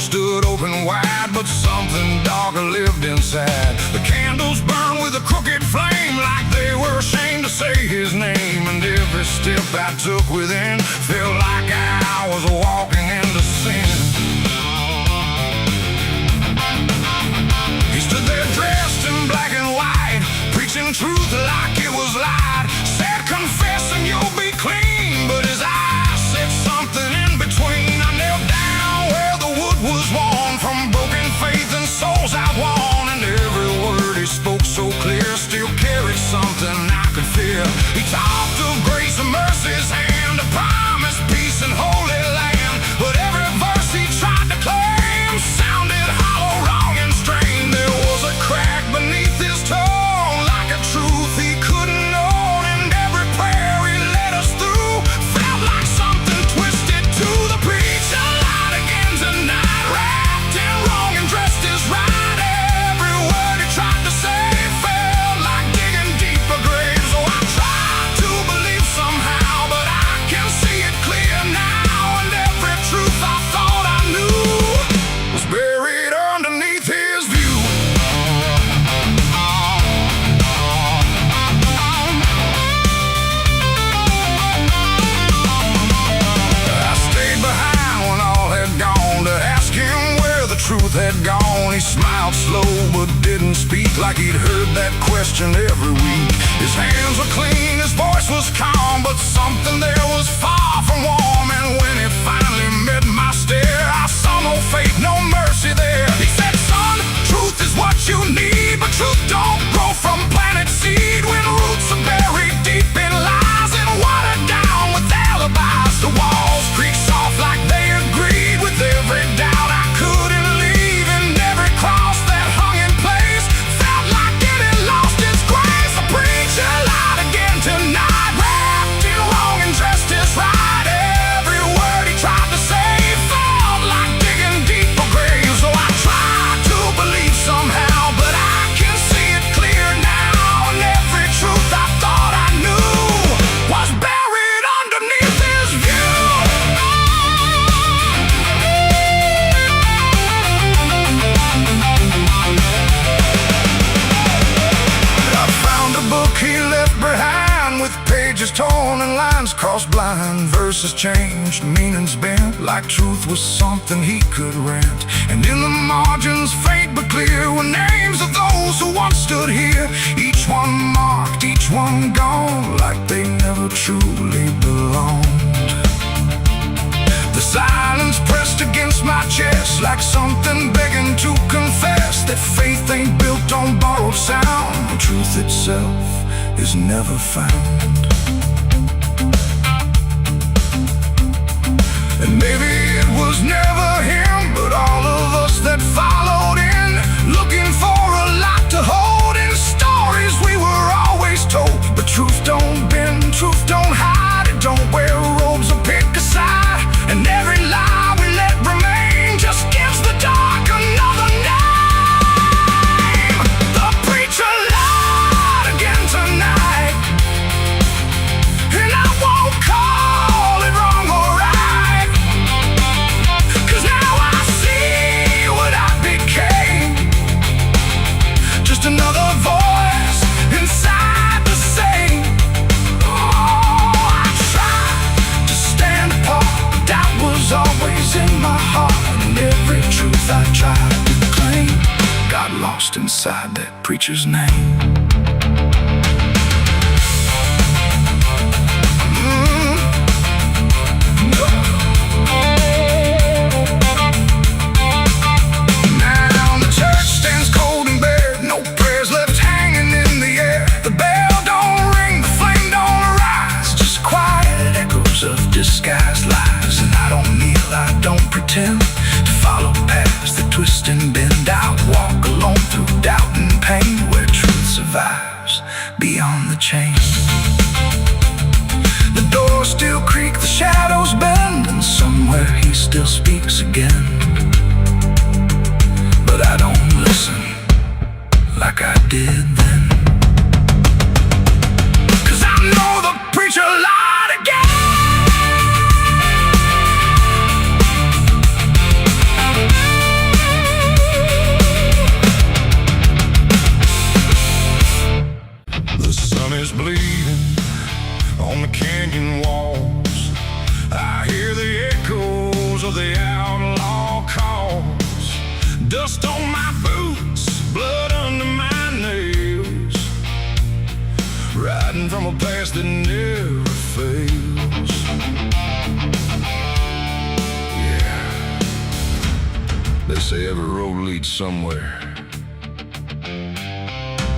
stood open wide, but something darker lived inside. The candles burned with a crooked flame, like they were ashamed to say his name. And every step I took within felt like I was walking into sin. He stood there dressed in black and white, preaching truth like it was lied. Said, confess and you'll be clean, but his eyes said something in between. I knelt down where the wood was worn from broken faith and souls outworn. And every word he spoke so clear still carried something I could feel. He talked of grace and mercy's hand, a promise, peace and holy land. But every verse he tried to claim sounded hollow, wrong and strained. There was a crack beneath his tone, like a truth he couldn't own. And every prayer he led us through felt like something twisted to the preacher. Lied again tonight, wrapped in wrong and dressed as right. Every word he tried to say felt like digging deeper graves. So I tried to believe somehow, but I can see it clear now. And every truth I thought I knew was buried underneath his view. I stayed behind when all had gone to ask him where the truth had gone. He smiled slow but didn't speak, like he'd heard that question every week. His hands were clean, his voice was calm, but something there was far from warm. And when it finally met my stare, I saw no faith, no mercy there. He said, son, truth is what you need, but truth don't grow from planet seed. When roots are buried deep in lies and watered down with alibis, the walls creak soft like they agreed with every doubt I couldn't leave. And every cross that hung in place felt like it had lost its grace. The preacher lied again tonight, wrapped in wrong and dressed as right. Every word he tried to say felt like digging deeper graves. So I tried to believe somehow, but I can see it clear now. And every truth I thought I knew was buried underneath his view. I found a book he left behind, with pages torn and lines crossed blind. Verses changed, meanings bent, like truth was something he could rent. And in the margins, faint but clear, were names of those who once stood here. Each one marked, each one gone, like they never truly belonged. The silence pressed against my chest, like something begging to confess that faith ain't built on borrowed sound. The truth itself is never found. And maybe it was never him, but all of us that followed in, looking for a lot to hold in stories we were always told. But truth don't bend, truth don't hide, it don't wear robes or pick a side. And every lie we let remain just gives the dark another name. The preacher lied again tonight, and I won't call it wrong or right, 'cause now I see what I became. Just another voice inside the same. Oh, I tried to stand apart, but doubt was always in my heart. And every truth I tried to claim got lost inside that preacher's name. Now the church stands cold and bare, no prayers left hanging in the air. The bell don't ring, the flame don't arise, just quiet echoes of disguised lies. And I don't kneel, I don't pretend to follow paths that twist and bend. I walk alone through doubt and pain, where truth survives beyond the chain. The doors still creak, the shadows bend, and somewhere he still speaks again. But I don't listen like I did then, 'cause I know the preacher lied again. They say every road leads somewhere,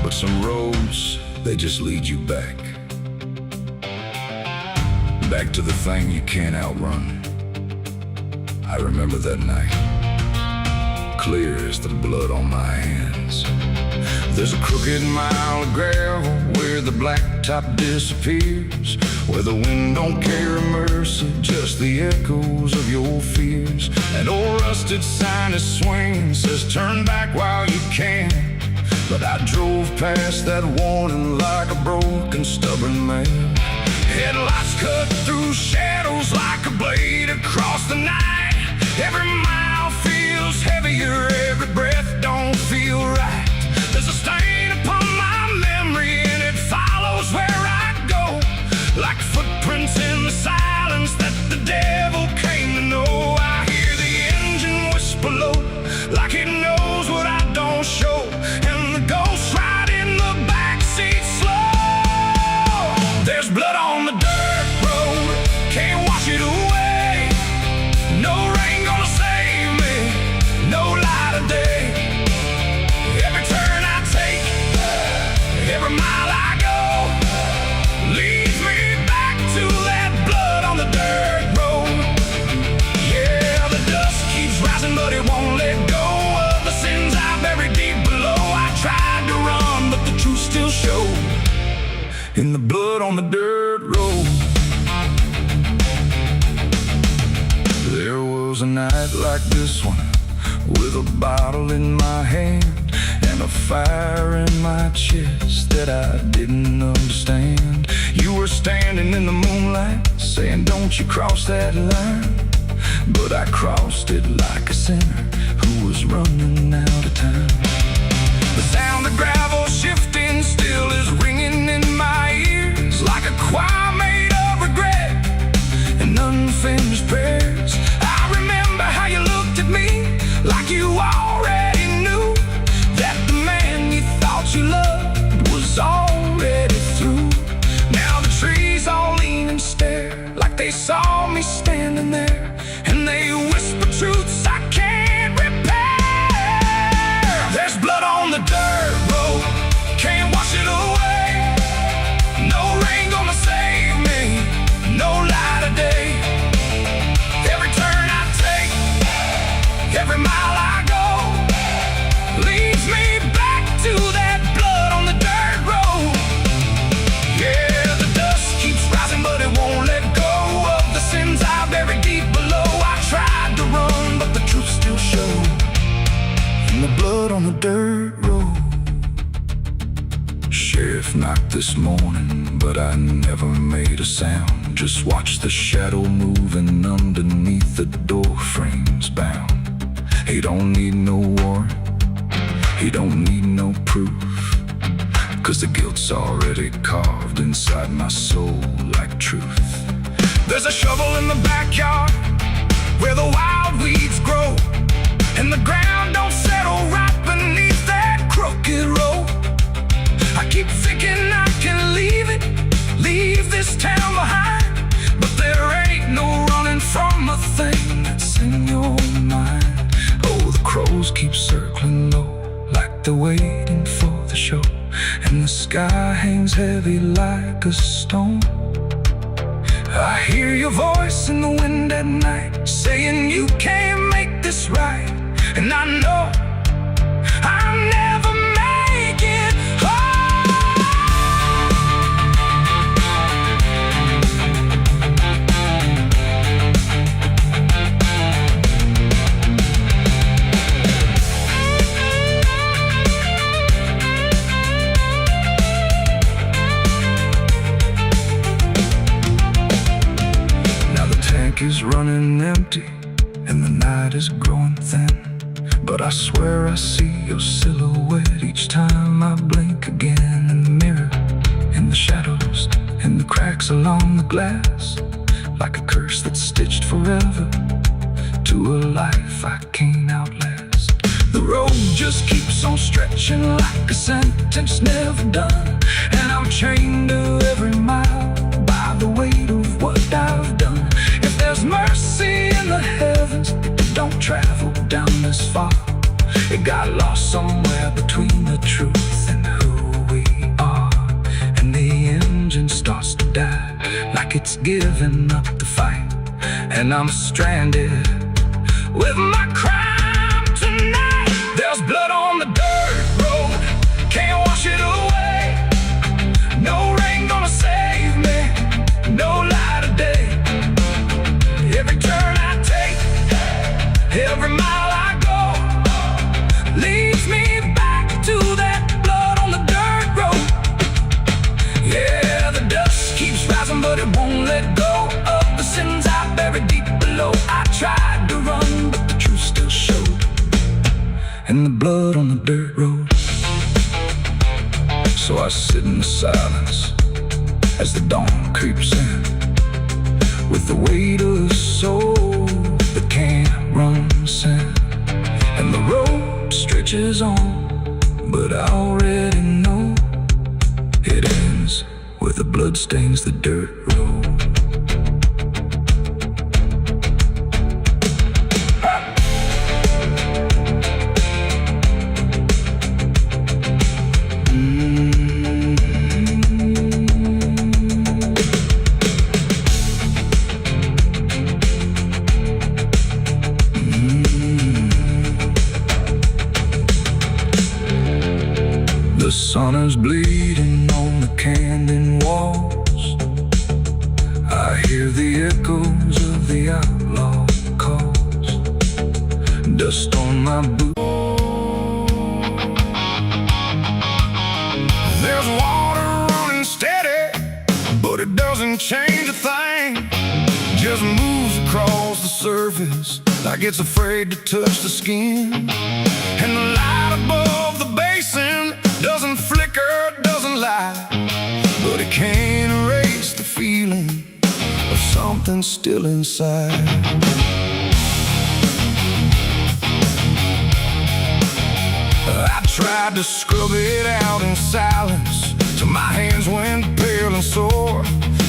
but some roads, they just lead you back. Back to the thing you can't outrun. I remember that night, clear as the blood on my hands. There's a crooked mile of gravel where the blacktop disappears, where the wind don't carry mercy, just the echoes of your fears. An old rusted sign is swinging, says turn back while you can. But I drove past that warning like a broken, stubborn man. Headlights cut through shadows like a blade across the night. Every mile feels heavier, every breath don't feel right. There's a stain upon my memory and it follows where I go, like footprints in the silence that the devil came to know. I hear the engine whisper low, like it knows what I don't show, and the ghost ride in the backseat slow. There's blood on the dirt road, can't wash it away. No rain gonna save me, no light of day. Every turn I take, every mile I go, leads me back to that blood on the dirt road. Yeah, the dust keeps rising, but it won't let go of the sins I buried deep below. I tried to run, but the truth still showed in the blood on the dirt road. There was a night like this one, with a bottle in my hand and a fire in my chest that I didn't understand. You were standing in the moonlight, saying don't you cross that line. But I crossed it like a sinner who was running out of time. The sound of gravel shifting still is ringing in my ears, like a choir made of regret and unfinished prayers. I remember how you looked at me like you already knew that the man you thought you loved was already through. Now the trees all lean and stare like they saw me standing there, and they whisper truths I can't repair. There's blood on the dirt road, can't wash it away. No rain gonna save me, no light of day. Every turn I take, every mile I go, leads me back to that blood on the dirt road. Yeah, the dust keeps rising, but it won't let go of the sins I buried deep below. I tried to run, but the truth still showed in the blood on the dirt road. Sheriff knocked this morning, but I never made a sound. Just watched the shadow moving underneath the door frames bound. He don't need no warrant, he don't need no proof, 'cause the guilt's already carved inside my soul like truth. There's a shovel in the backyard where the wild weeds grow, and the ground don't settle right beneath that crooked road. I keep thinking I can leave it, leave this town behind, but there ain't no running from a thing that's in your mind. Oh, the crows keep circling low, like they're waiting for the show, and the sky hangs heavy like a stone. I hear your voice in the wind at night, saying you can't make this right, and I know I'll never make it home. Is running empty and the night is growing thin, but I swear I see your silhouette each time I blink again. In the mirror, in the shadows, in the cracks along the glass, like a curse that's stitched forever to a life I can't outlast. The road just keeps on stretching like a sentence never done, and I'm chained to every mile by the weight of what I've done. If there's mercy in the heavens, don't travel drove down this far. It got lost somewhere between the truth and who we are. And the engine starts to die, like it's giving up the fight. And I'm stranded with my crime tonight. There's blood on the dirt road, can't wash it away. No rain gonna save me, no light of day. Every turn I take, every mile I go, leads me back to that blood on the dirt road. Yeah, the dust keeps rising, but it won't let go of the sins I buried deep below. I tried to run, but the truth still showed, and the blood on the dirt road. So I sit in the silence as the dawn creeps in, with the weight of a soul that can't run sin. And the road stretches on, but I already know it ends where the blood stains the dirt road. The sun is bleeding on the canyon walls. I hear the echoes of the outlaw calls. Dust on my boots. There's water running steady, but it doesn't change a thing. Just moves across the surface like it's afraid to touch the skin. And the light above the basin doesn't flicker, doesn't lie, but it can't erase the feeling of something still inside. I tried to scrub it out in silence till my hands went pale and sore,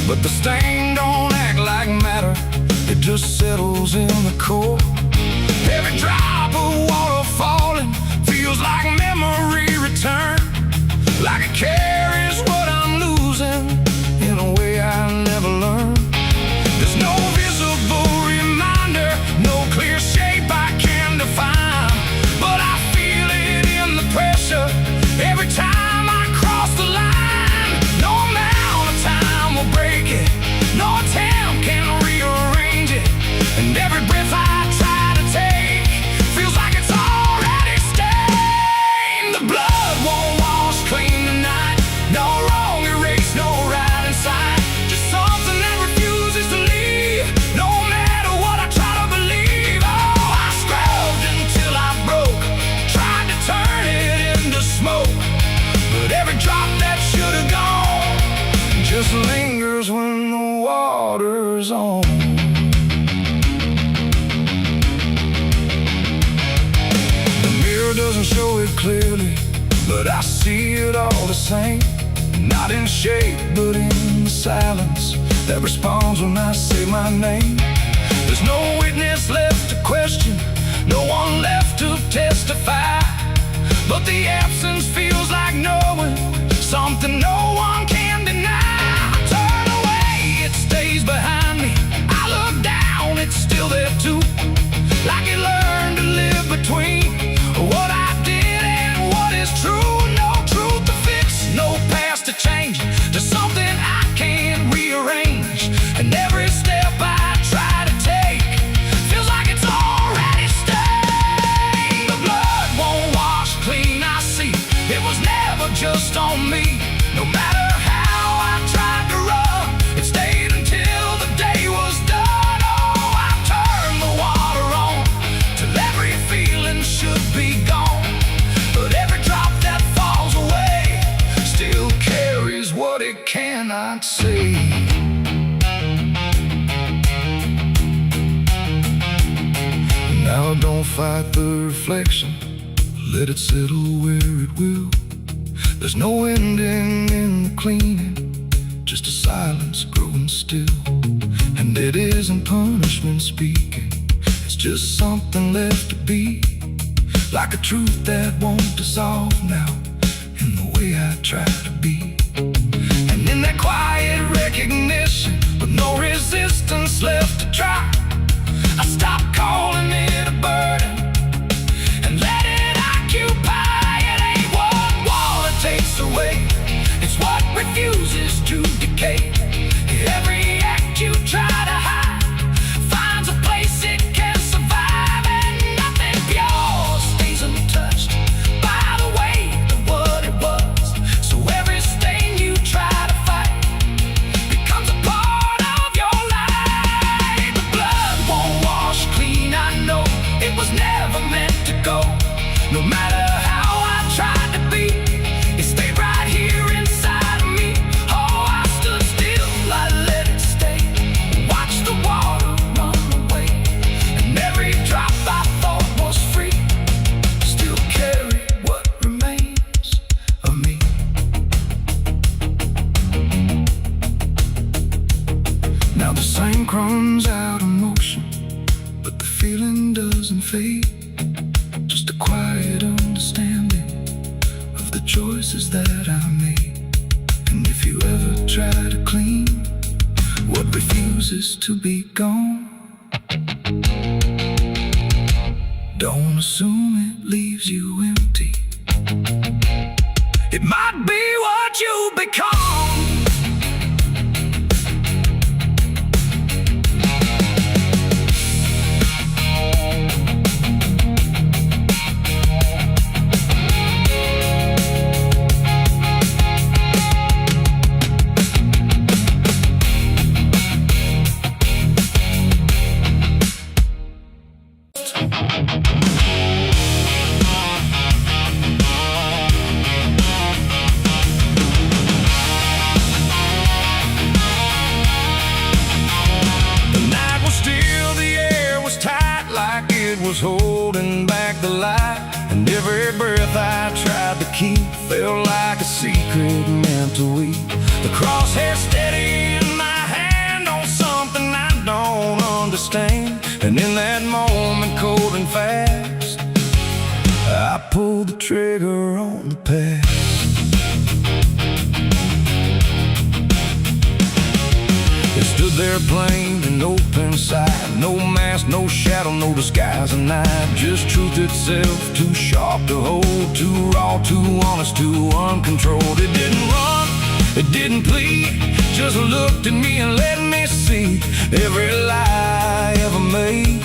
but the stain don't act like matter, it just settles in the core. Every drop of water falling feels like memory return, like it carries what I'm losing in a way I never learned. There's no visible reminder, no clear shape I can define, but I feel it in the pressure every time I cross the line. No amount of time will break it, no attempt can rearrange it, and every breath I try to take feels like it's already stained. The blood won't wash clean tonight, no wrong erased, no right inside, just something that refuses to leave, no matter what I try to believe. Oh, I scrubbed until I broke, tried to turn it into smoke, but every drop that should have gone just lingers when the water's on. The mirror doesn't show it clearly, but I see it all the same. Not in shape, but in the silence that responds when I say my name. There's no witness left to question, no one left to testify, but the absence feels like knowing something no one can deny. I turn away, it stays behind me. I look down, it's still there too, like it learned to live between what I did and what is true. No truth to fix, no past to change, just something I can't rearrange. And every step I try to take feels like it's already stained. The blood won't wash clean, I see it was never just on me. No matter how I tried to run, it stayed until the day was done. Oh, I turned the water on till every feeling should be gone, but every drop that falls away still carries what it cannot see. Now don't fight the reflection, let it settle where it will. There's no ending in the cleaning, just a silence growing still. And it isn't punishment speaking, It's just something left to be, like a truth that won't dissolve now, in the way I try to be. And in that quiet recognition, with no resistance left to try, I stopped calling it a burden and let it occupy. It ain't what water takes away, it's what refuses to decay. Every act you try to hide finds a place it can survive, and nothing pure stays untouched by the weight of what it was. So every stain you try to fight becomes a part of your life. The blood won't wash clean, I know it was never meant to go. No matter how I tried to be, it stayed right here inside of me. Oh, I stood still, I let it stay, watched the water run away, and every drop I thought was free still carry what remains of me. Now the same crumbs out of motion, but the feeling doesn't fade. Just a quiet understanding of the choices that I made. And if you ever try to clean what refuses to be gone, don't assume it leaves you empty. It might be what you become. Was holding back the light, and every breath I tried to keep felt like a secret meant to weep. The crosshair steady in my hand on something I don't understand, and in that moment, cold and fast, I pulled the trigger on the past. It stood there plain and open sight, no mask, no shadow, no disguise at night. Just truth itself, too sharp to hold, too raw, too honest, too uncontrolled. It didn't run, it didn't plead, just looked at me and let me see every lie I ever made,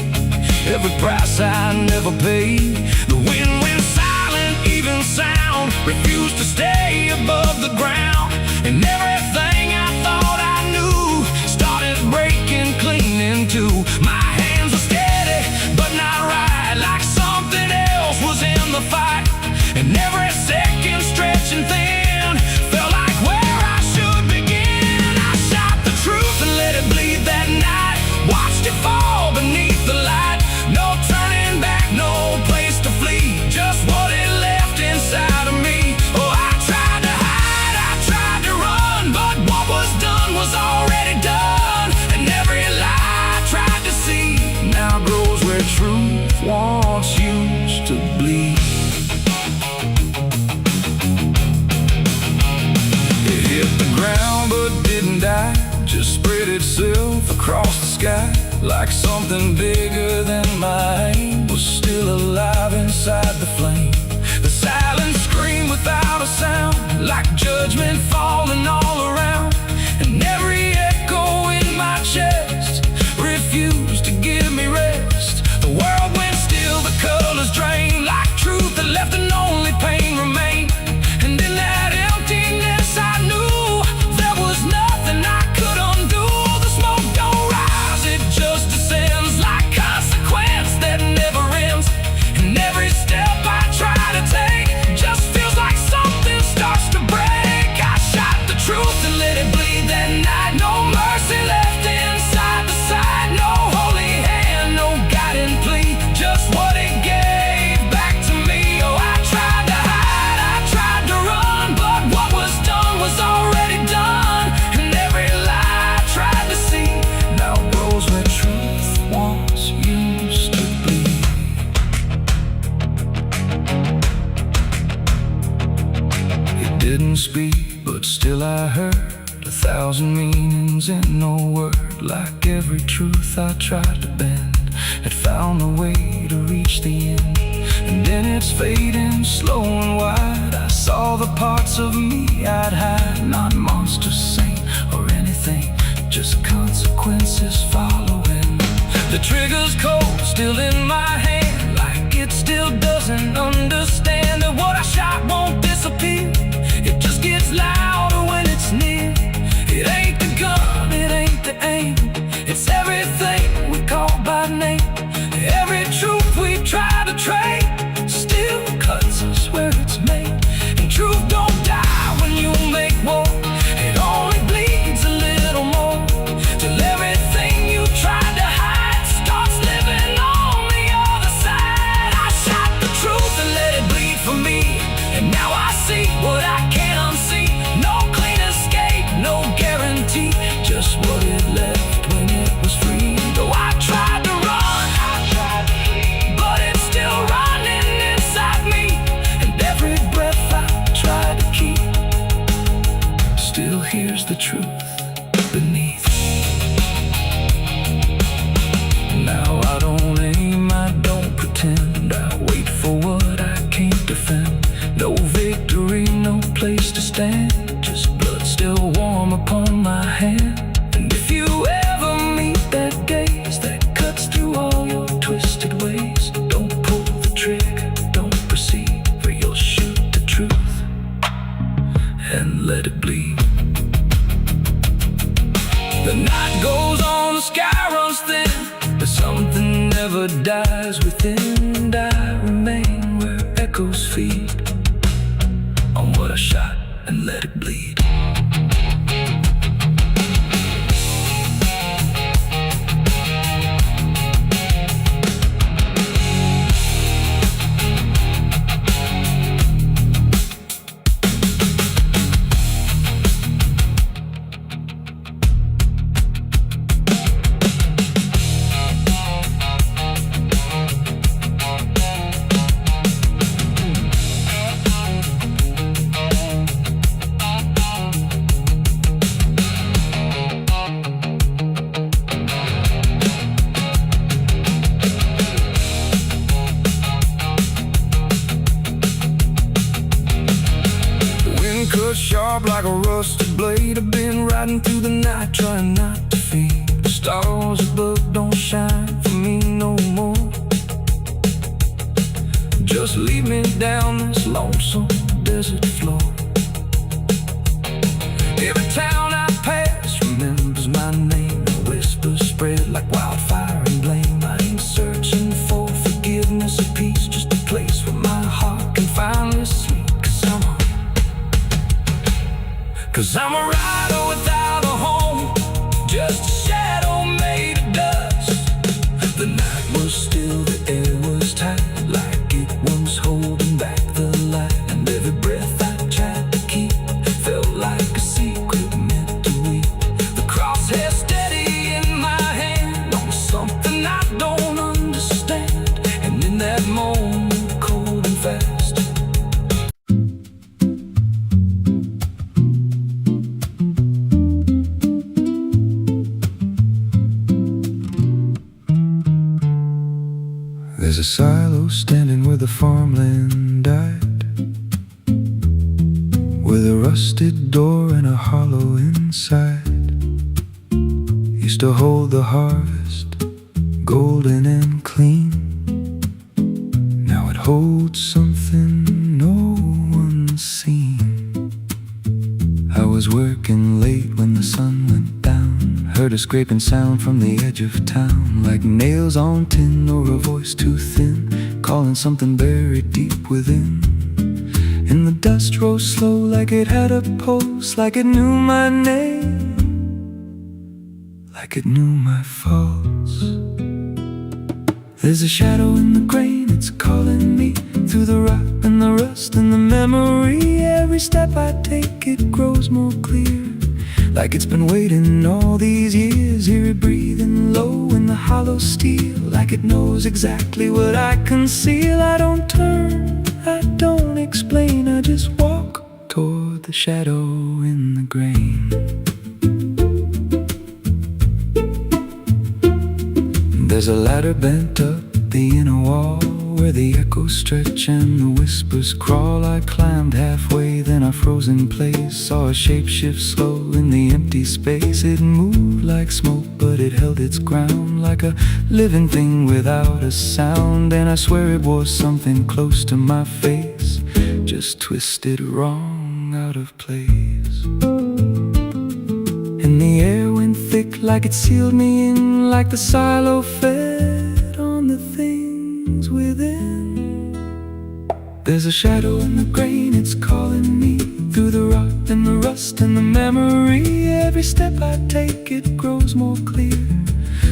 every price I never paid. The wind went silent, even sound refused to stay above the ground, and everything I thought I knew started breaking clean in two. My hands were steady, but not right, like something else was in the fight, and every second stretching thin felt like where I should begin. I shot the truth and let it bleed that night, watched it fall beneath the light. No turning back, no place to flee, just what it left inside of me. Oh, I tried to hide, I tried to run, but what was done was already done, and every lie I tried to see now grows where truth once used to bleed. It hit the ground but didn't die, just spread itself across the sky, like something bigger than mine was still alive inside the flame. The silent scream without a sound, like judgment falling all around, and every echo in my chest refused to give me rest. The world went still, the colors drained, like truth that left and only pain remained. And in that emptiness I knew there was nothing I could undo. The smoke don't rise, it just descends, like consequence that never ends. And every step I didn't speak, but still I heard 1,000 meanings in no word. Like every truth I tried to bend had found a way to reach the end. And in its fading, slow and wide, I saw the parts of me I'd hide. Not monster, saint, or anything, just consequences following. The trigger's cold, still in my hand, like it still doesn't understand that what I shot won't disappear. It just gets louder when it's near. It ain't the gun, it ain't the aim, it's everything we call by name. Every truth we try to trade still cuts us where it's made. And truth don't die when you make war, it only bleeds a little more, till everything you tried to hide starts living on the other side. I shot the truth and let it bleed for me, and now I see what I can't unsee. No clean escape, no guarantee, just what it left when it was free. Though I tried to run, but it's still running inside me, and every breath I try to keep still hears the truth beneath. Now I don't aim, I don't pretend, I wait for what I can't defend. No victory, no place to stand, just blood still warm upon my hand. And if you ever meet that gaze that cuts through all your twisted ways, don't pull the trigger, don't proceed, for you'll shoot the truth and let it bleed. The night goes on, the sky runs thin, but something never dies within. And I remain where echoes feed on what I shot and let it bleed. Cut sharp like a rusted blade, I've been riding through the night trying not to fade. The stars above don't shine for me no more. Just lead me down this lonesome desert floor. Every town I pass remembers my name, and whispers spread like wildfire and blame. I ain't searching for forgiveness or peace, just a place where my heart can finally sleep. Cause I'm a rider without a home, just a shadow made of dust. The night was still, the air was tight, like it was holding back the light. And every breath I tried to keep felt like a secret meant to weep. The crosshair steady in my hand on something I don't understand. And in that moment, cold and fast, there's a silo standing where the farmland died, with a rusted door and a hollow inside. Used to hold the harvest, golden and clean. Now it holds something no one's seen. I was working late when the sun went down, heard a scraping sound from the edge of town, like nails on tin or a voice too thin, calling something buried deep within. And the dust rose slow like it had a pulse, like it knew my name, like it knew my faults. There's a shadow in the grain, it's calling me through the rot and the rust and the memory. Every step I take, it grows more clear, like it's been waiting all these years. Hear it breathing low in the hollow steel, like it knows exactly what I conceal. I don't turn, I don't explain, I just walk toward toward the shadow in the grain. There's a ladder bent up the inner wall, where the echoes stretch and the whispers crawl. I climbed halfway, then I froze in place. Saw a shape shift slow in the empty space. It moved like smoke, but it held its ground, like a living thing without a sound. And I swear it was something close to my face, just twisted wrong, out of place. And the air went thick, like it sealed me in, like the silo fed on the things within. There's a shadow in the grain, it's calling me through the rot and the rust and the memory. Every step I take, it grows more clear,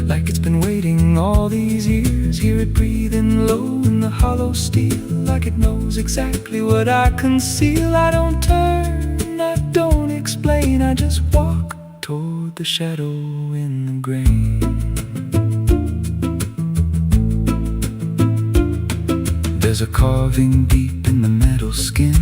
like it's been waiting all these years. Hear it breathing low in the hollow steel, like it knows exactly what I conceal. I don't turn, I don't explain, I just walk toward the shadow in the grain. There's a carving deep in the metal skin,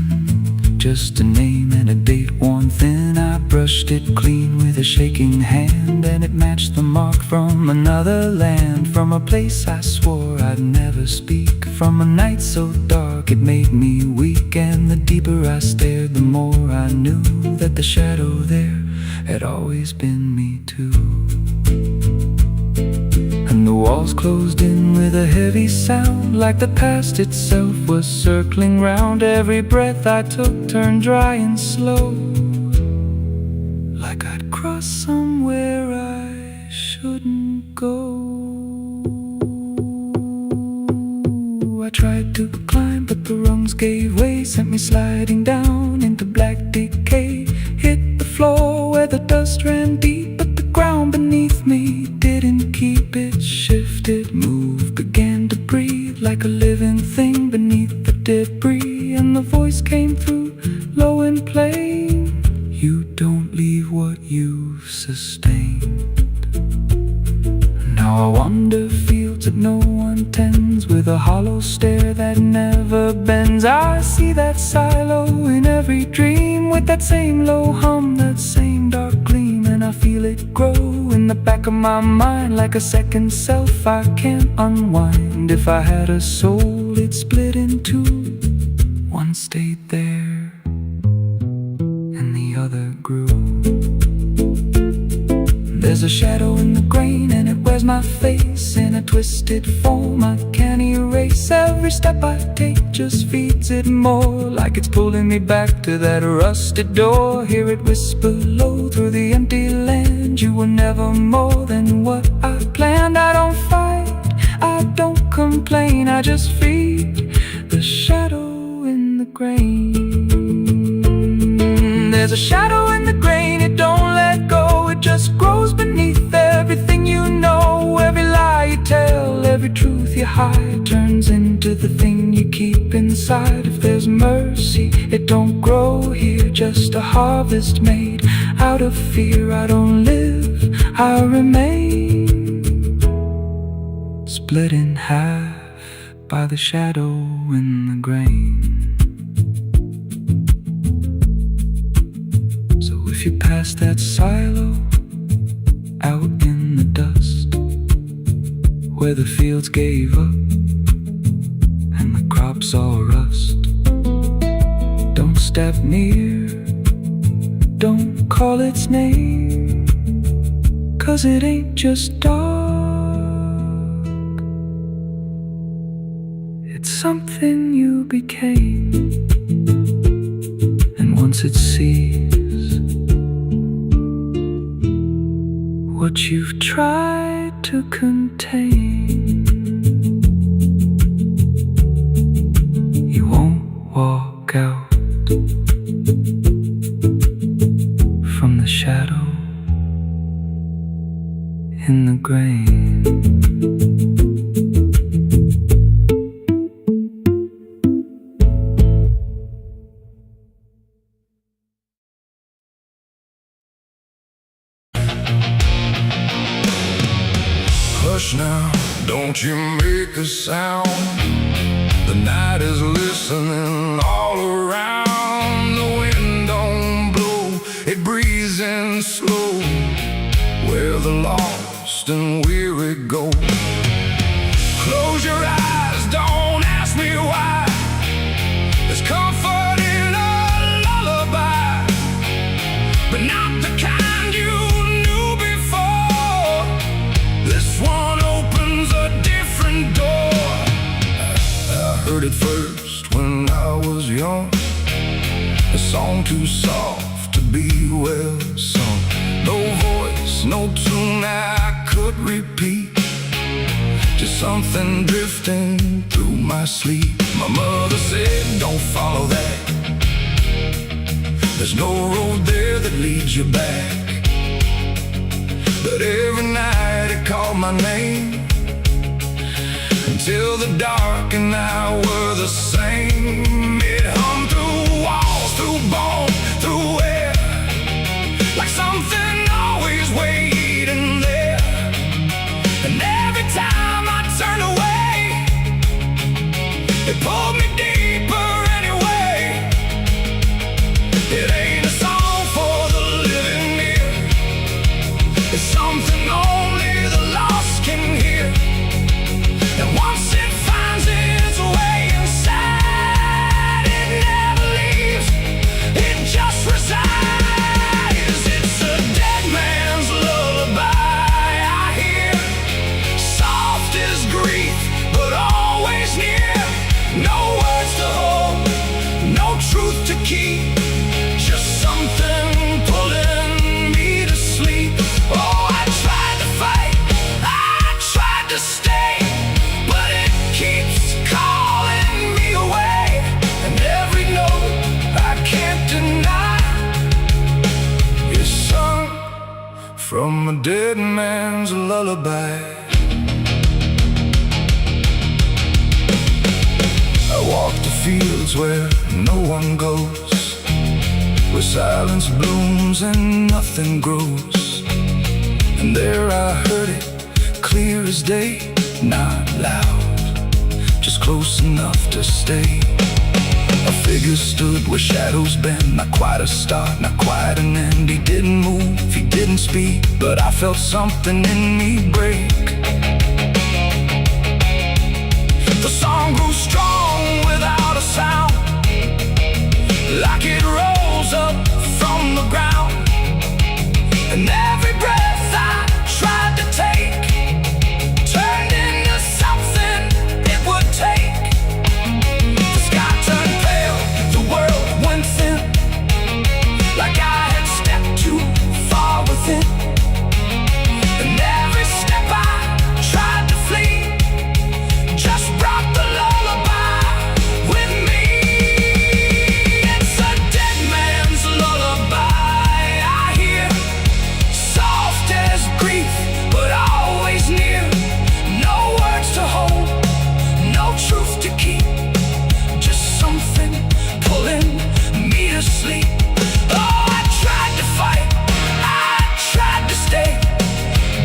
just a name and a date worn thin. I brushed it clean with a shaking hand, and it matched the mark from another land, from a place I swore I'd never speak, from a night so dark it made me weak. And the deeper I stared, the more I knew that the shadow there had always been me too. And the walls closed in with a heavy sound, like the past itself was circling round. Every breath I took turned dry and slow, like I'd crossed somewhere I shouldn't go. I tried to climb, but the rungs gave way, sent me sliding down into black decay. Hit the floor where the dust ran deep, but the ground beneath me didn't keep it. Shifted, moved, began to breathe like a living thing beneath the debris. And the voice came through, low and plain: you don't leave what you've sustained. Now I wander fields that no one tends, with a hollow stare that never bends. I see that silo in every dream, with that same low hum, that same dark gleam. And I feel it grow in the back of my mind, like a second self I can't unwind. If I had a soul, it'd split in two. One stayed there, and the other grew. There's a shadow in the grain, and it wears my face in a twisted form I can't erase. Every step I take just feeds it more, like it's pulling me back to that rusted door. Hear it whisper low through the empty land: you were never more than what I planned. I don't fight, I don't complain, I just feed the shadow in the grain. There's a shadow in the grain, it don't let go, it just grows beneath everything you know. Every lie you tell, every truth you hide, turns into the thing you keep inside. If there's mercy, it don't grow here, just a harvest made out of fear. I don't live, I remain, split in half by the shadow in the grain. If you pass that silo out in the dust, where the fields gave up and the crops all rust, don't step near, don't call its name, 'cause it ain't just dark, it's something you became. And once it sees what you've tried to contain, you won't walk out from the shadow in the grain. Hush now, don't you make a sound. The night is listening all around. The wind don't the lost and weary go. Close your eyes, don't ask me why. There's comfort in a lullaby, but not the kind you knew before. This one opens a different door. I heard it first when I was young, a song too soft to be well sung. No voice, no tune I could repeat, just something drifting through my sleep. My mother said, don't follow that. There's no road there that leads you back. But every night it called my name, until the dark and I were the same. It hummed through walls, through bone, through air, like something always waiting there. And every time I turned away, it pulled me deeper anyway. It ain't a song for the living ear, it's something only the lost can hear. And once it finds its way inside, it never leaves, it just resides. It's a dead man's lullaby I hear, soft as grief, but always near. No words to hold, no truth to keep, just something pulling me to sleep. Oh, I tried to fight, I tried to stay, but it keeps calling me away. And every note I can't deny is sung from a dead man's lullaby. I walk the fields where no one goes, where silence blooms and nothing grows. And there I heard it, clear as day, not loud, just close enough to stay. A figure stood where shadows bend, not quite a start, not quite an end. He didn't move, he didn't speak, but I felt something in me break. The song grew strong without a sound, like it rose up from the ground. And every breath I tried to take turned into something it would take. The sky turned pale, the world went thin, like I had stepped too far within. And every step I tried to flee just brought the lullaby with me. It's a dead man's lullaby I hear, soft as grief, but always near. No words to hold, no truth to keep, just something pulling me to sleep. Oh, I tried to fight, I tried to stay,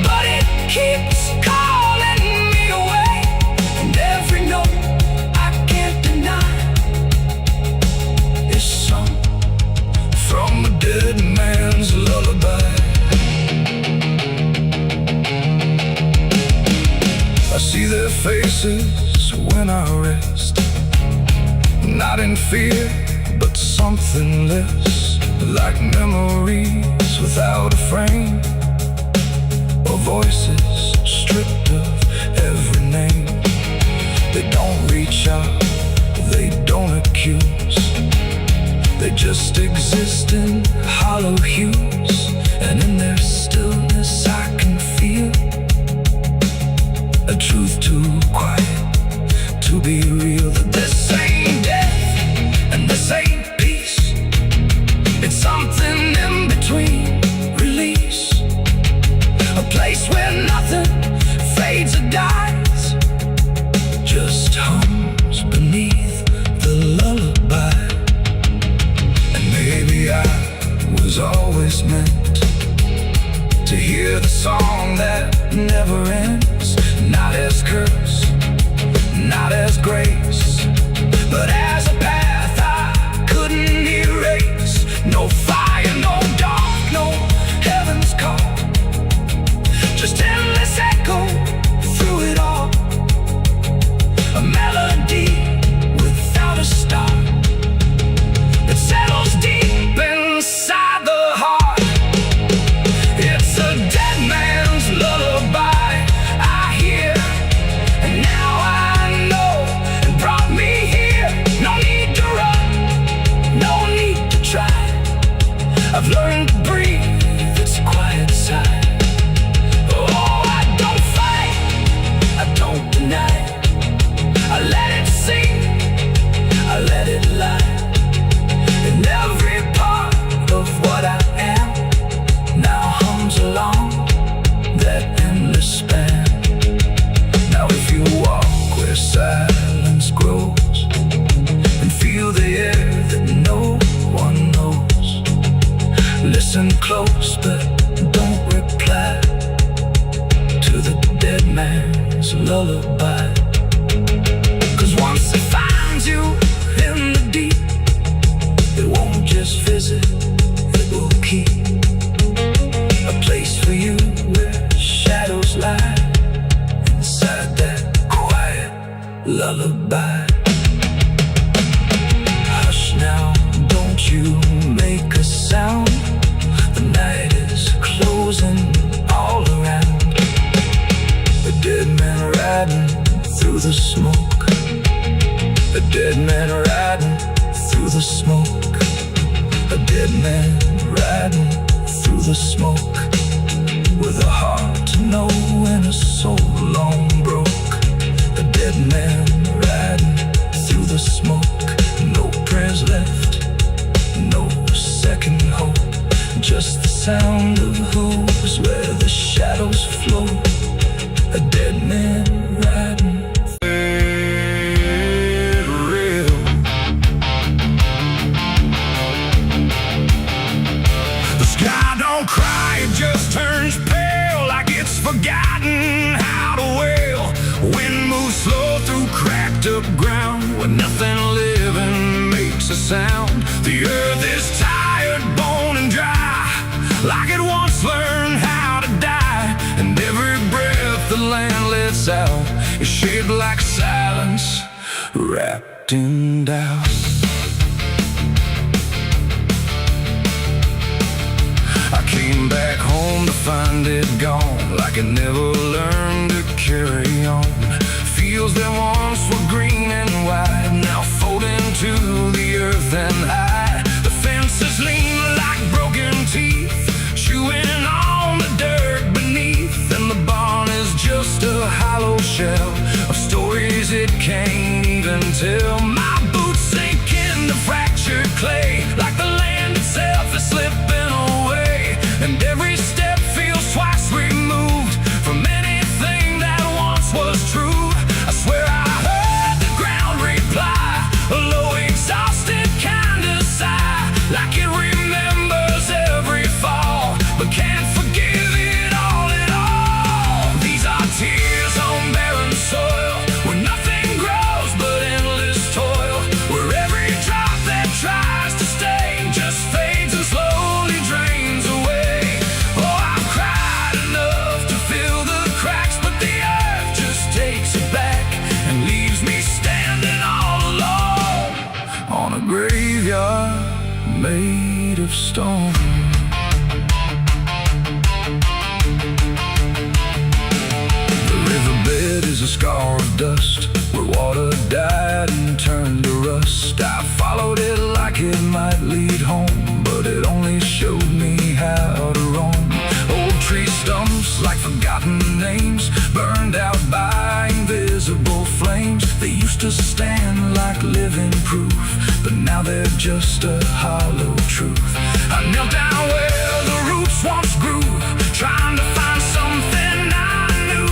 but it keeps calling me away. And every note I can't deny is sung from a dead man's lullaby. I see their faces when I rest, not in fear, but something less, like memories without a frame, or voices stripped of every name. They don't reach out, they don't accuse, they just exist in hollow hues. And in their stillness I can feel a truth too quiet to be real. That this ain't death and this ain't peace, it's something in between. Release, a place where nothing fades or dies, just hums beneath the lullaby. And maybe I was always meant to hear the song that never ends, not as curse, not as grace, but as a path I couldn't erase. No fire, no dark, no heaven's call, close but don't reply to the dead man's lullaby. 'Cause once it finds you in the deep, it won't just visit, it will keep a place for you where shadows lie inside that quiet lullaby. Hush now, don't you make a sound. The night is closing all around. A dead man riding through the smoke. A dead man riding through the smoke. A dead man riding through the smoke. With a heart to know and a soul long broke. A dead man riding through the smoke. No prayers left, no second hope. Just the sound of hooves where the shadows flow. A dead man riding. The sky don't cry, it just turns pale, like it's forgotten how to wail. Wind moves slow through cracked up ground, where nothing living makes a sound. The earth is tired, bone and dry, like it once learned how to die. And every breath the land lets out is shaped like silence, wrapped in doubt. I came back home to find it gone, like it never learned to carry on. Fields that once were green and wide, now folding to the earth and high. The fences lean like broken teeth, chewing on the dirt beneath. And the barn is just a hollow shell of stories it can't even tell. My boots sink into fractured clay, like the land itself is slipping away. And every step feels twice removed from anything that once was true. I swear I heard the ground reply, a low exhausted kind of sigh, like it remembers every fall, but can't forgive it all at all. These are tears on barren soil, where nothing grows but endless toil, where every drop that tries to stay just fades and slowly drains away. Oh, I've cried enough to fill the cracks, but the earth just takes it back and leaves me standing all alone on a graveyard made of stone. The riverbed is a scar of dust, where water died and turned to rust. I followed it like it might lead home, but it only showed me how to roam. Old tree stumps like forgotten names, burned out by invisible flames. They used to stand like living proof, but now they're just a hollow truth. I knelt down where the roots once grew, trying to find something I knew,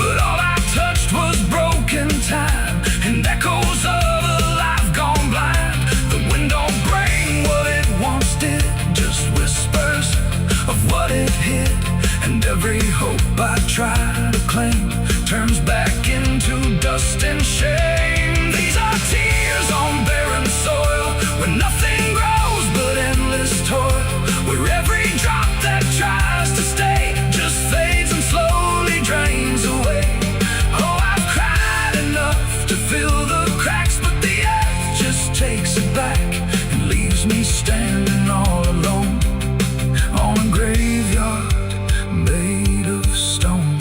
but all I touched was broken time and echoes of a life gone blind. The wind don't bring what it once did, just whispers of what it hid. And every hope I try to claim turns back into dust and shame. These are tears on barren soil, where nothing grows but endless toil, where every drop that tries to stay just fades and slowly drains away. Oh, I've cried enough to fill the cracks, but the earth just takes it back and leaves me standing all alone on a graveyard made of stone.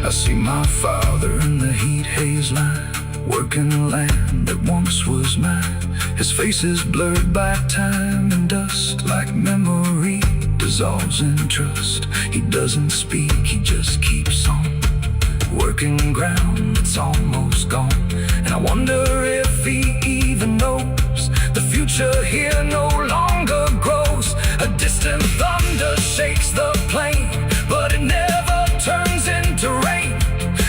I see my father in the heat haze line, working the land that once was mine. His face is blurred by time and dust, like memory dissolves in trust. He doesn't speak, he just keeps on working ground that's almost gone. And I wonder if he even knows the future here no longer grows. A distant thunder shakes the plain, but it never turns into rain.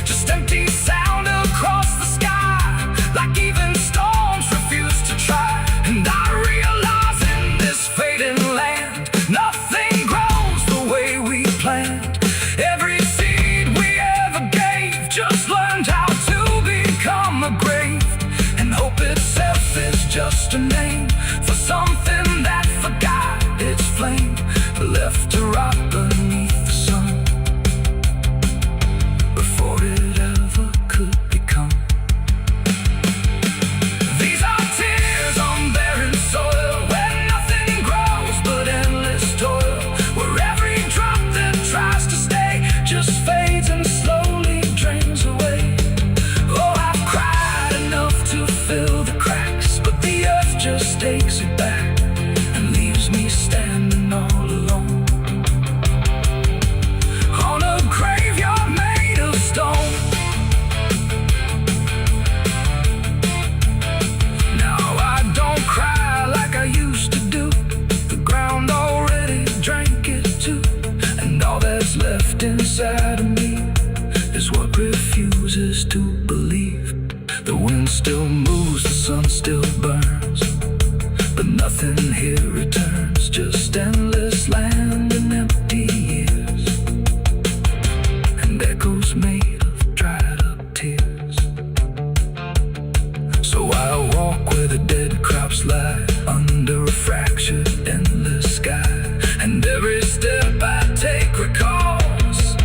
Just empty sound across the sky, like even storms refuse to try. And I realize in this fading land, just a name for something that forgot its flame, left to rot beneath the sun before it ever could become. These are tears on barren soil, where nothing grows but endless toil, where every drop that tries to stay just fades and slowly drains away. Oh, I've cried enough to fill the cracks, but the earth just takes it back and leaves me standing all alone on a graveyard made of stone. Now I don't cry like I used to do. The ground already drank it too, and all that's left inside of me is what refuses to believe. The wind still moves, the sun still burns, but nothing here returns, just endless land and empty years, and echoes made of dried up tears. So I walk where the dead crops lie, under a fractured endless sky, and every step I take recalls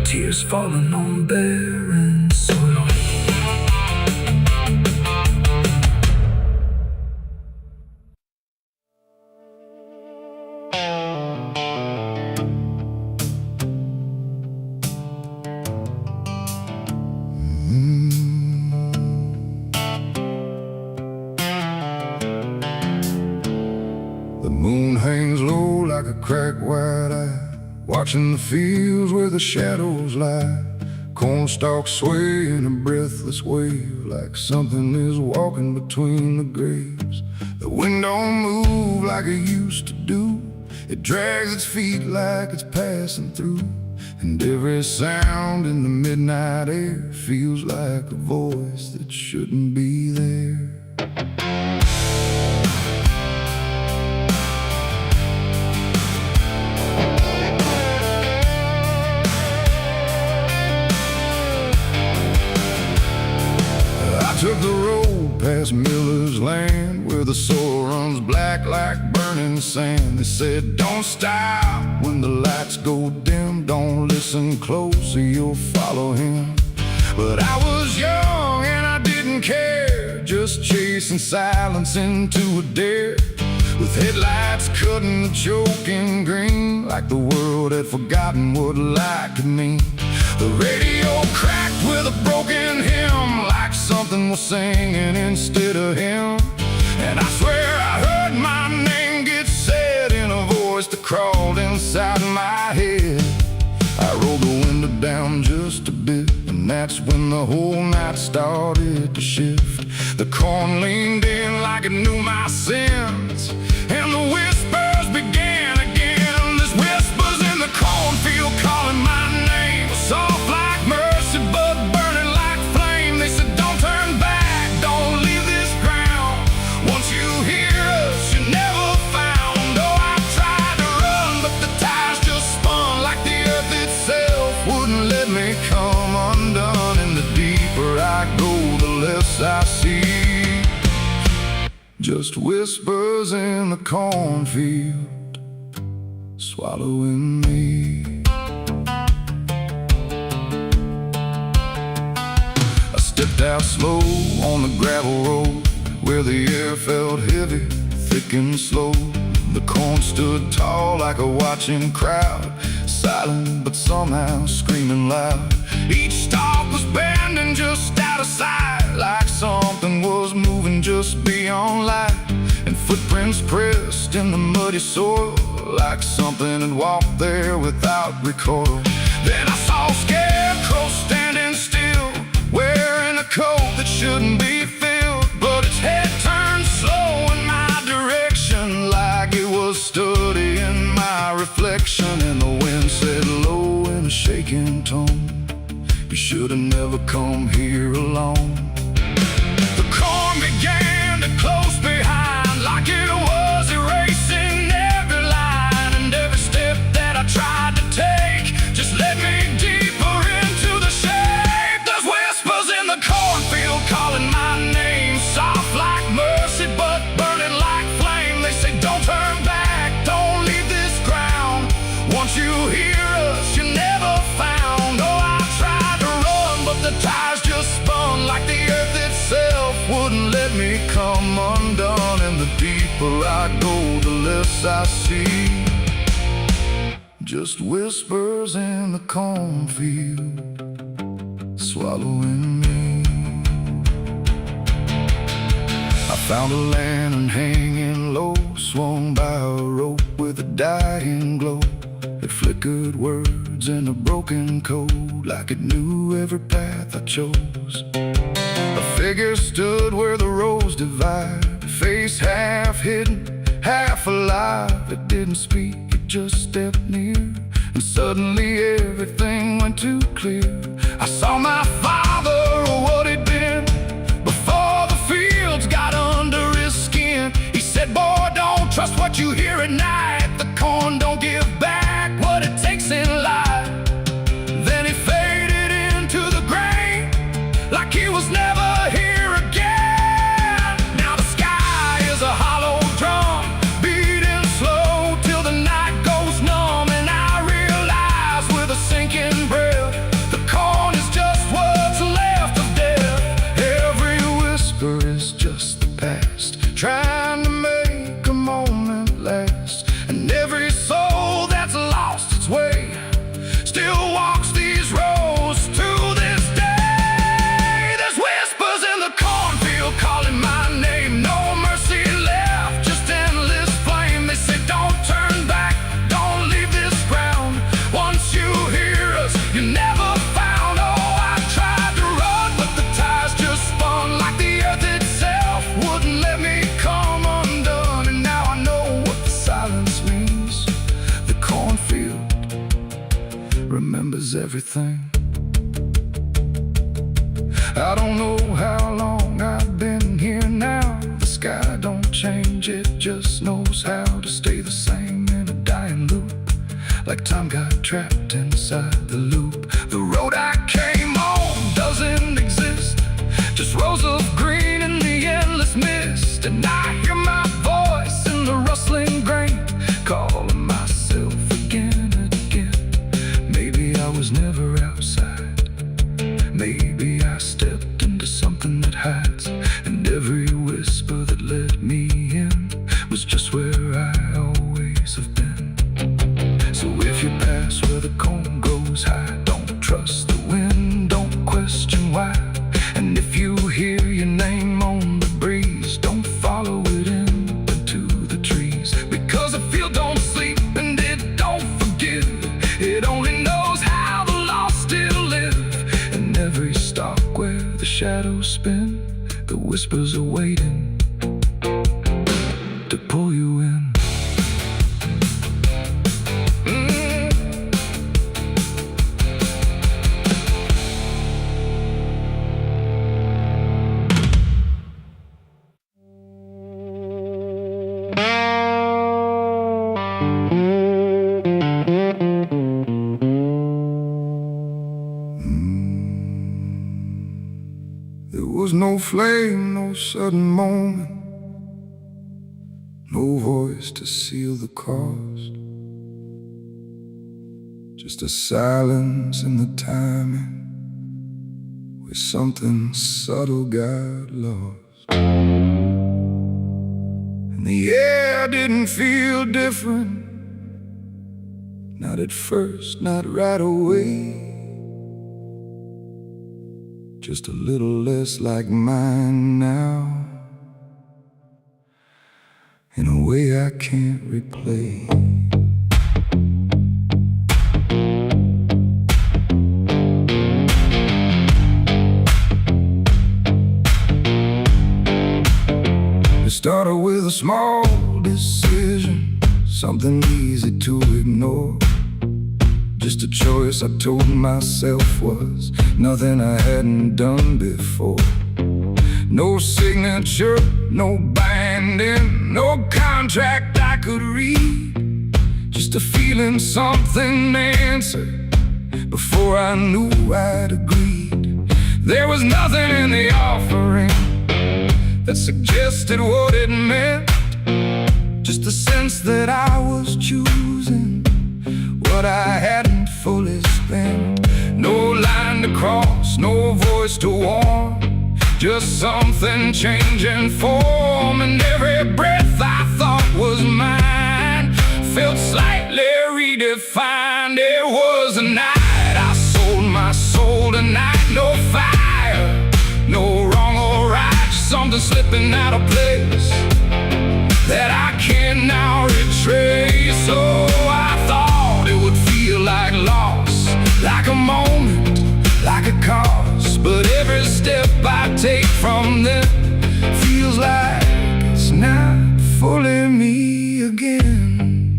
tears falling on barren soil. The moon hangs low like a cracked white eye, watching the fields where the shadows lie. Corn stalks sway in a breathless wave, like something is walking between the graves. The wind don't move like it used to do, it drags its feet like it's passing through, and every sound in the midnight air feels like a voice that shouldn't be there. Took the road past Miller's land, where the soil runs black like burning sand. They said, don't stop when the lights go dim, don't listen close or you'll follow him. But I was young and I didn't care, just chasing silence into a dare, with headlights cutting the choking green, like the world had forgotten what light could mean. The radio cracked with a broken hymn, like something was singing instead of him. And I swear I heard my name get said in a voice that crawled inside my head. I rolled the window down just a bit, and that's when the whole night started to shift. The corn leaned in like it knew my sins, and the whispers began again. There's whispers in the cornfield calling my name, soft like mercy but burning like flame. They said, don't turn back, don't leave this ground. Once you hear us, you're never found. Oh, I tried to run, but the tires just spun, like the earth itself wouldn't let me come undone. And the deeper I go, the less I see, just whispers in the cornfield swallowing me. Stepped out slow on the gravel road, where the air felt heavy, thick and slow. The corn stood tall like a watching crowd, silent but somehow screaming loud. Each stalk was bending just out of sight, like something was moving just beyond light. And footprints pressed in the muddy soil, like something had walked there without recoil. Then I saw a scarecrow standing still, wearing a coat that shouldn't be filled, but its head turned slow in my direction, like it was studying my reflection. And the wind said low in a shaking tone, you should have never come here alone. The corn began to close behind, like it was erasing every line, and every step that I tried to take just led me deeper into the shade. There's whispers in the cornfield calling my name, soft like murder. less I see. Just whispers in the cornfield, swallowing me. I found a lantern hanging low, swung by a rope with a dying glow. It flickered words in a broken code, like it knew every path I chose. A figure stood where the roads divide, face half hidden, half alive. It didn't speak, it just stepped near, and suddenly everything went too clear. I saw my father, or what he'd been, before the fields got under his skin. He said, boy, don't trust what you hear at night. The corn don't give back what it takes in life. Then he faded into the grain, like he was never here again. Now the sky is a hollow drum, beating slow till the night goes numb. And I realize with a sinking breath, the corn is just what's left of death. Every whisper is just the past, trying to make a moment last. And every soul that's lost its way still walks these roads to this day. There's whispers in the cornfield calling my name. No mercy left, just endless flame. They say don't turn back, don't leave this ground. Once you hear us, you never found. Oh, I tried to run, but the tires just spun, like the earth itself wouldn't let me come undone. And now I know what the silence means. The cornfield remembers everything. I don't know how long I've been here now. The sky don't change, it just knows how to stay the same in a dying loop, like time got trapped inside the loop. The road I came on doesn't exist, just rows of green in the endless mist. And I hear my voice in the rustling grain, calling myself again and again. Maybe I was never outside, maybe I stepped into something that hides. And every whisper that let me in was just where I always have been. So if you pass where the corn goes high, don't trust the wind, don't question why. And if you hear your name on the breeze, don't follow it into the trees. Because the field don't sleep and it don't forgive, it only knows how the lost still live. And every stalk where the shadows spin, the whispers are waiting to pull you in. There was no flame, no sudden moment, no voice to seal the cost. Just a silence in the timing, where something subtle got lost. And the air didn't feel different, not at first, not right away. Just a little less like mine now, in a way I can't replay. It started with a small decision, something easy to ignore. Just a choice I told myself was nothing I hadn't done before. No signature, no binding, no contract I could read. Just a feeling something answered before I knew I'd agreed. There was nothing in the offering that suggested what it meant, just the sense that I was choosing what I hadn't fully spent. No line to cross, no voice to warn, just something changing form. And every breath I thought was mine felt slightly redefined. It was a night I sold my soul tonight. No fire, no wrong or right, just something slipping out of place that I can now retrace. So I thought it would feel like loss, like a moment, like a cause. But every step I take from them feels like it's not fully me again.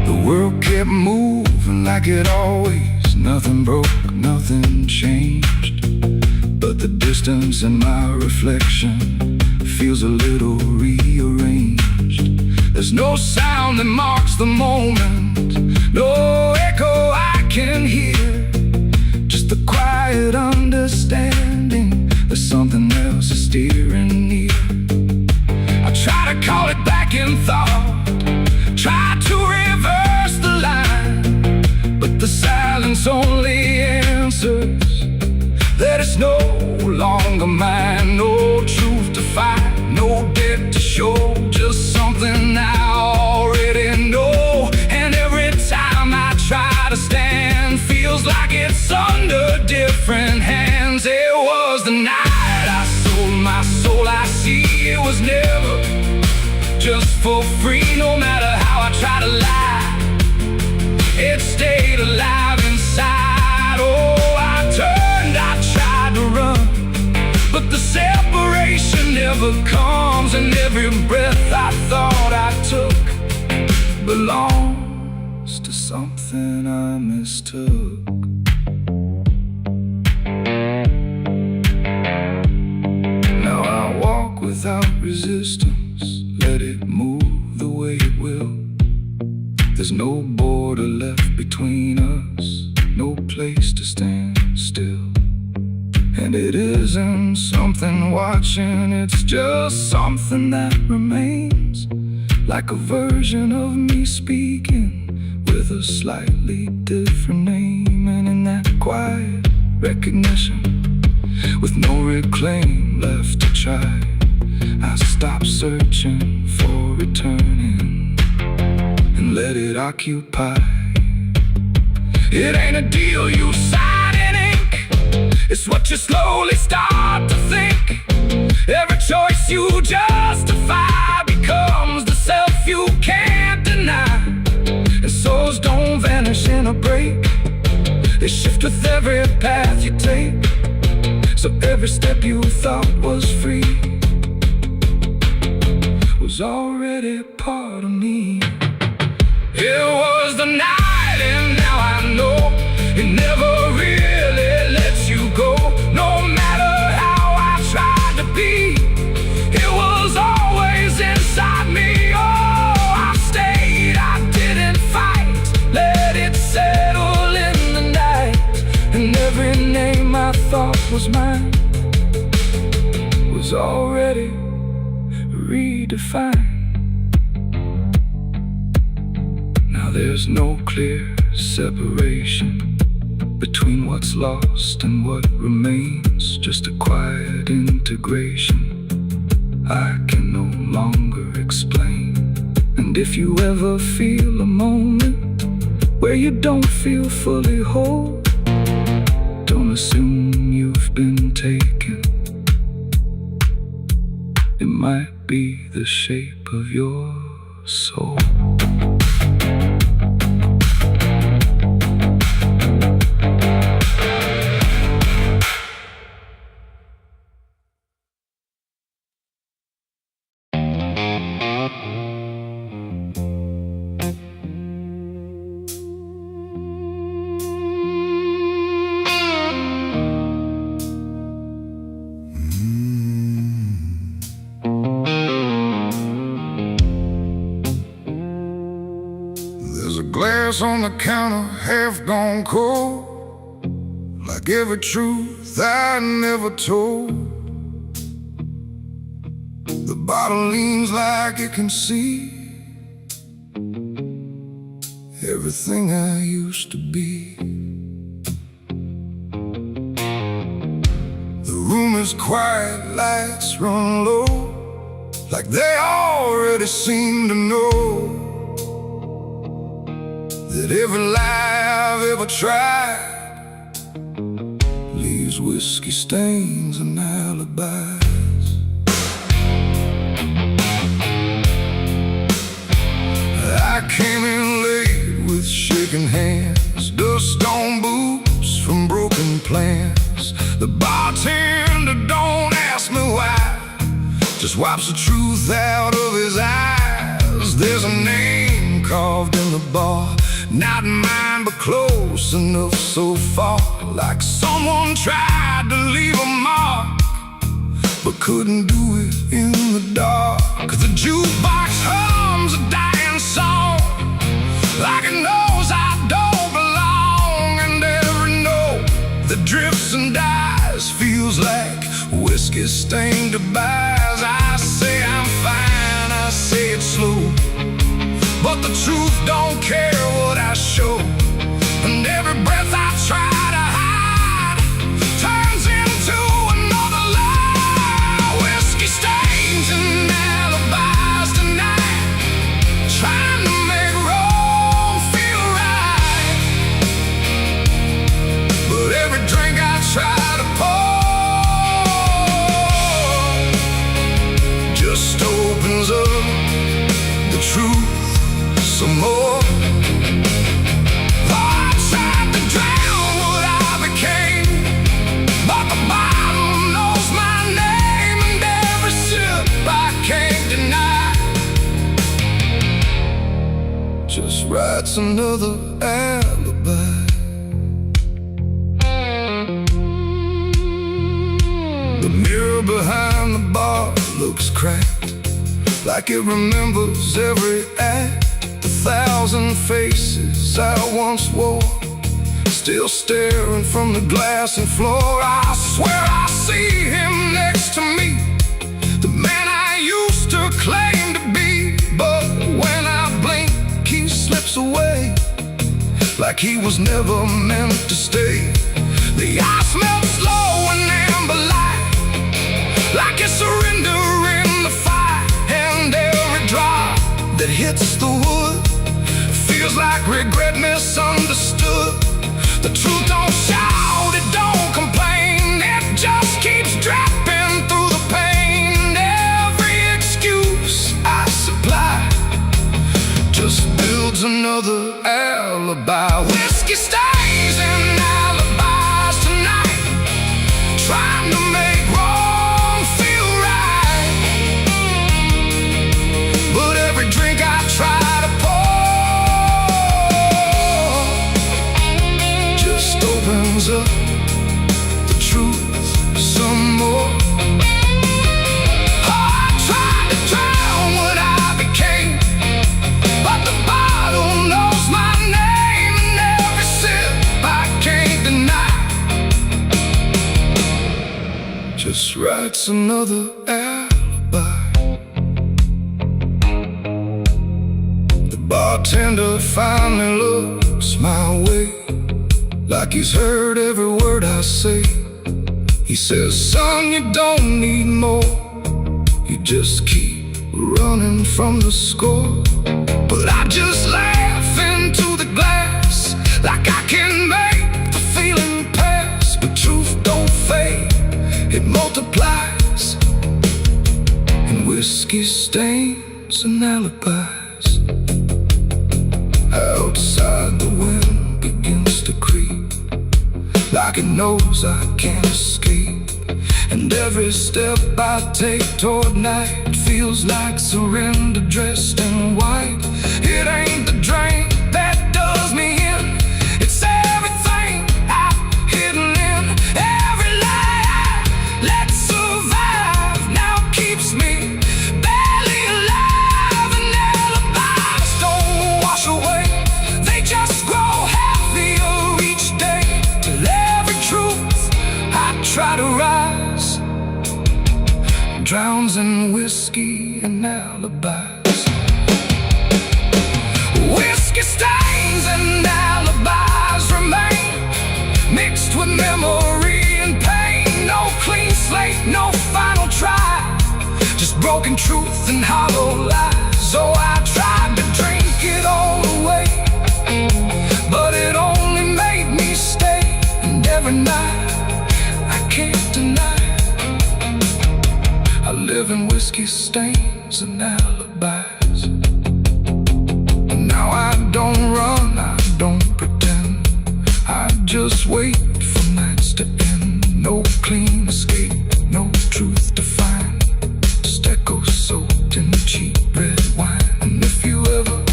The world kept moving like it always. Nothing broke, nothing changed, but the distance in my reflection feels a little rearranged. There's no sound that marks the moment, no echo I can hear, just the quiet understanding that something else is steering near. I try to call it back in thought, try to reverse the line, but the silence only answers that it's no longer mine. No truth to find, no debt to show, just something I already know. And every time I try to stand, feels like it's under different hands. It was the night I sold my soul. I see it was never just for free. No matter how I try to lie, it stayed alive inside. Oh, I turned, I tried to run, but the separation never comes. And every breath I thought I took belongs to something I mistook. Now I walk without resistance, let it move the way it will. There's no border left between us, no place to stand still. And it isn't something watching, it's just something that remains, like a version of me speaking with a slightly different name. And in that quiet recognition, with no reclaim left to try, I stop searching for returning and let it occupy. It ain't a deal you sign in ink, it's what you slowly start to think. Every choice you justify becomes the self you can't deny. And souls don't vanish in a break, they shift with every path you take. So every step you thought was free was already part of me. It was the night, and now I know it never really lets you go. No matter how I tried to be, it was always inside me. Oh, I stayed, I didn't fight, let it settle in the night. And every name I thought was mine was already redefined. There's no clear separation between what's lost and what remains, just a quiet integration I can no longer explain. And if you ever feel a moment where you don't feel fully whole, don't assume you've been taken. It might be the shape of your soul. Glass on the counter, half gone cold, like every truth I never told. The bottle leans like it can see everything I used to be. The room is quiet, lights run low, like they already seem to know that every lie I've ever tried leaves whiskey stains and alibis. I came in late with shaking hands, dust on boots from broken plans. The bartender don't ask me why, just wipes the truth out of his eyes. There's a name carved in the bar, not mine but close enough so far, like someone tried to leave a mark but couldn't do it in the dark. The jukebox hums a dying song, like it knows I don't belong, and every note that drifts and dies feels like whiskey stained goodbyes. I say I'm fine, I say it slow, but the truth don't care what I show, and every breath I try to hide turns into another lie. Whiskey stains and alibis tonight, trying to make wrong feel right, but every drink I try to pour just opens up the truth some more. I tried to drown what I became, but the bottle knows my name, and every sip I can't deny just writes another alibi. The mirror behind the bar looks cracked, like it remembers every act. 1,000 faces I once wore, still staring from the glass and floor. I swear I see him next to me, the man I used to claim to be, but when I blink he slips away, like he was never meant to stay. The ice melts slow and amber light, like a surrender in the fire, and every drop that hits the wood feels like regret misunderstood. The truth don't shout, it don't complain, it just keeps dropping through the pain. Every excuse I supply just builds another alibi. Whiskey stains and alibis tonight, trying to make wrong feel right, but every drink I try to opens up the truth some more. I tried to drown what I became, but the bottle knows my name, and every sip I can't deny just writes another alibi. The bartender finally looks my way, like he's heard every word I say. He says, son, you don't need more, you just keep running from the score. But I just laugh into the glass, like I can make the feeling pass. But truth don't fade, it multiplies, and whiskey stains and alibis. Outside the wind begins to creep, like it knows I can't escape, and every step I take toward night feels like surrender dressed in white. It ain't the drink that does me in, it's everything I've hidden in. Every lie I let survive now keeps me barely alive, and alibis don't wash away, they just grow heavier each day, till every truth I try to rise drowns in whiskey and alibis. Whiskey stains and alibis remain, mixed with memory and pain. No clean slate, no final try, just broken talking truth and hollow lies. So I tried to drink it all away, but it only made me stay. And every night, I can't deny, I live in whiskey stains and alibis. And now I don't run, I don't pretend, I just wait for nights to end. No clean escape, no truth to find, just echoes soaked in cheap red wine. And if you ever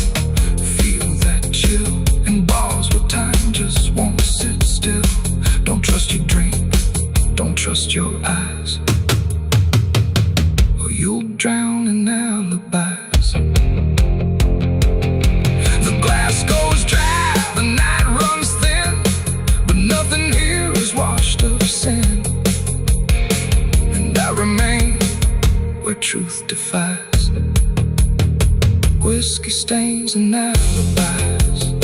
feel that chill in bars where time just won't sit still, don't trust your dream, don't trust your eyes, or you'll drown in alibis. The glass goes dry, the night runs thin, but nothing here is washed of sin. And I remain where truth defies, whiskey stains and alibis.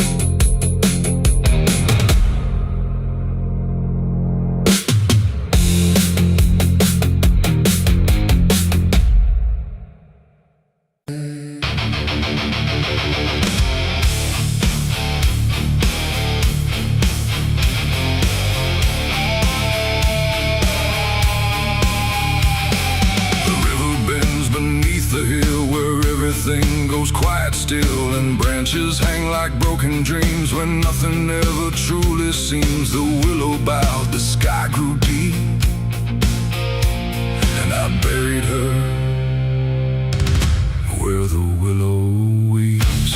Everything goes quiet still, and branches hang like broken dreams when nothing ever truly seems. The willow bowed, the sky grew deep, and I buried her where the willow weeps.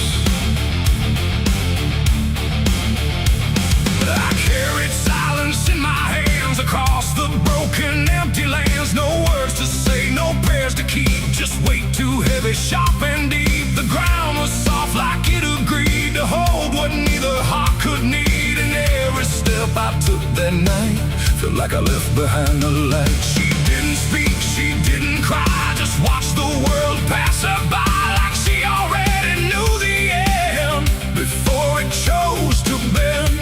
I carried silence in my hands across the broken, empty lands. No words to say, no prayers to keep, just weight too heavy, sharp and deep. The ground was soft like it agreed to hold what neither heart could need. And every step I took that night felt like I left behind the light. She didn't speak, she didn't cry, just watched the world pass her by, like she already knew the end before it chose to bend.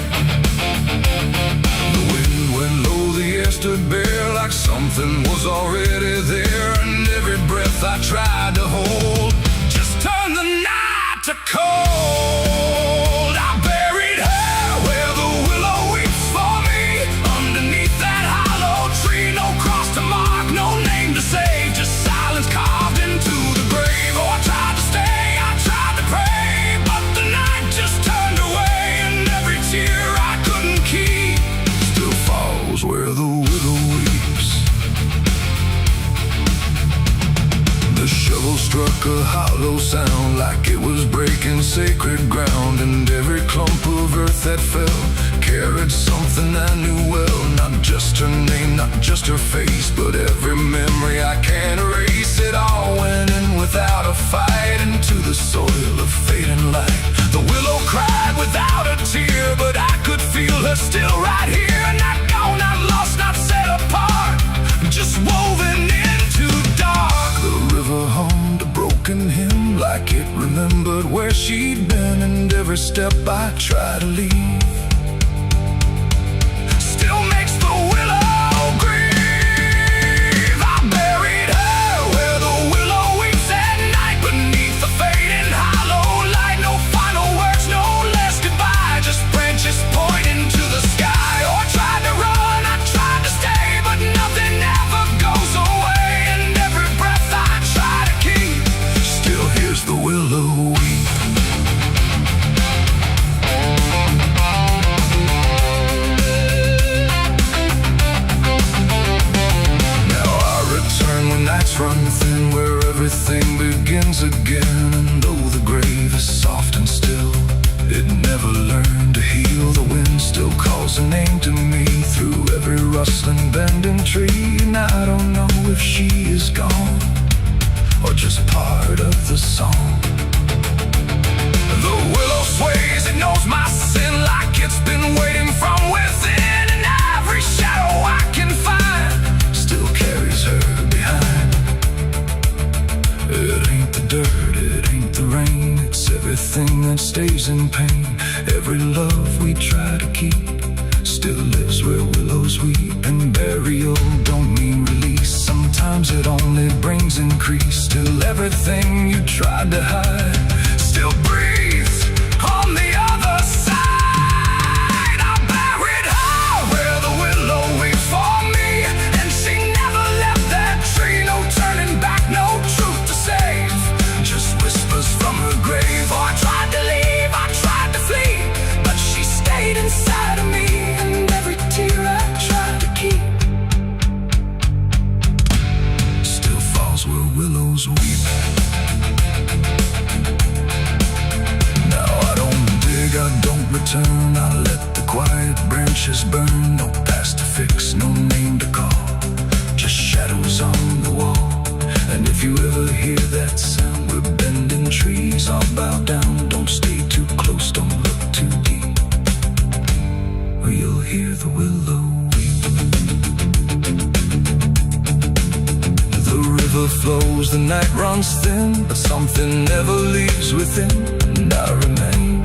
The wind went low, the air stood bare, like something was already there. And every breath I tried to hold just turned the night to cold. I buried her where the willow weeps for me, underneath that hollow tree. No cross to mark, no name to say, just silence carved into the grave. Oh, I tried to stay, I tried to pray, but the night just turned away. And every tear I couldn't keep still falls where the willow weeps. The shovel struck a hollow sound like it was breaking sacred ground. And every clump of earth that fell carried something I knew well. Not just her name, not just her face, but every memory I can't erase. It all went in without a fight into the soil of fading light. The willow cried without a tear, but I could feel her still right here. Not gone, not lost, not set apart, just woven into dark. The river hummed a broken hymn like it remembered where she'd been. And every step I try to leave still makes the willow grieve. I buried her where the willow weeps at night, beneath the fading hollow light. No final words, no less goodbye, just branches pointing to the sky. Oh, I tried to run, I tried to stay, but nothing ever goes away. And every breath I try to keep still hears the willow weep. Nights run thin where everything begins again. And though the grave is soft and still, it never learned to heal. The wind still calls a name to me through every rustling bending tree. And I don't know if she is gone or just part of the song. The willow sways, it knows my sin like it's been waiting from within. And every shadow I can find still carries her behind. It ain't the dirt, it ain't the rain, it's everything that stays in pain. Every love we try to keep still lives where willows weep. And burial don't mean release, sometimes it only brings increase. Still tried to hide still breathes on the other side. I buried her where the willow weeps for me, and she never left that tree. No turning back, no truth to save, just whispers from her grave. Oh, I tried to leave, I tried to flee, but she stayed inside of me, and every tear I tried to keep still falls where willows weep. Now I don't dig, I don't return, I let the quiet branches burn. No past to fix, no name to call, just shadows on the wall. And if you ever hear that sound, we're bending trees. I'll bow down, don't stay too close, don't look too deep, or you'll hear the willow weep. The river flows, the night runs thin, but something never leaves within. And I remain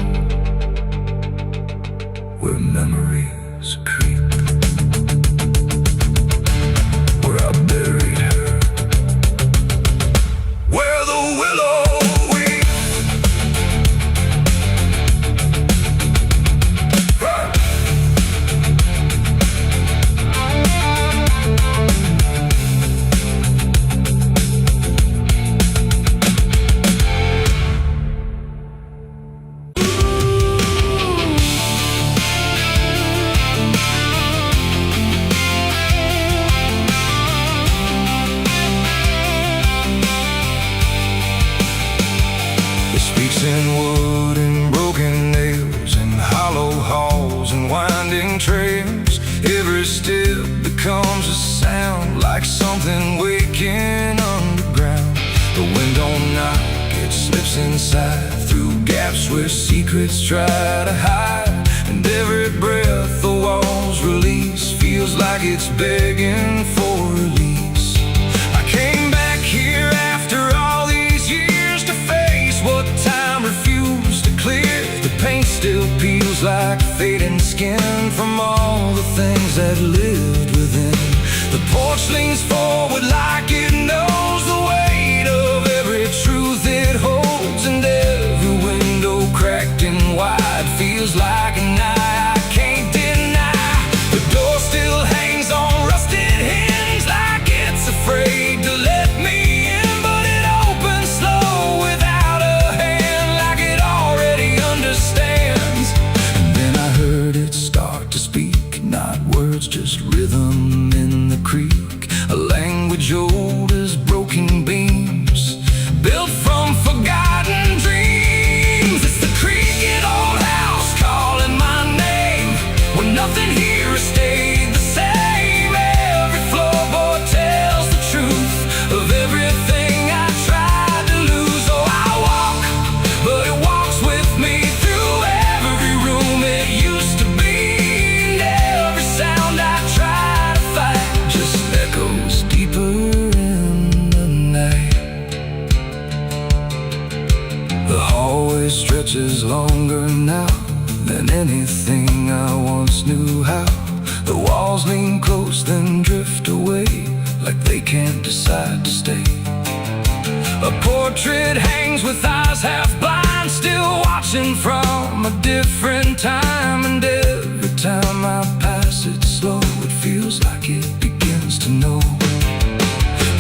where memories creep, where I buried her, where the willow weep. Speaks in wood and broken nails, and hollow halls and winding trails. Every step becomes a sound, like something waking underground. The wind don't knock, it slips inside, through gaps where secrets try to hide. And every breath the walls release feels like it's begging for release. I came back here after all these years to face what time refused to clear. The paint still peels like fading skin from all the things that lived within. The porch leans forward like it knows the weight of every truth it holds, and every window cracked and wide feels like an eye I can't deny. The door still hangs on rusted hinge like it's afraid to let me in, but it opens slow without a hand, like it already understands. And then I heard it start to speak, not words, just rhythm in the creek, a language old as broken beams, built from forgotten dreams. It's the creaking old house calling my name, when nothing here has stayed the same. Every floorboard tells the truth of everything I tried to lose. Oh, I walk, but it walks with me through every room it used to be, and every sound I try to fight just echoes deeper in the night. The hallway stretches longer now than anything I once knew how. The walls lean close then drift away, like they can't decide to stay. A portrait hangs with eyes half blind, still watching from a different time. And every time I pass it slow, it feels like it begins to know.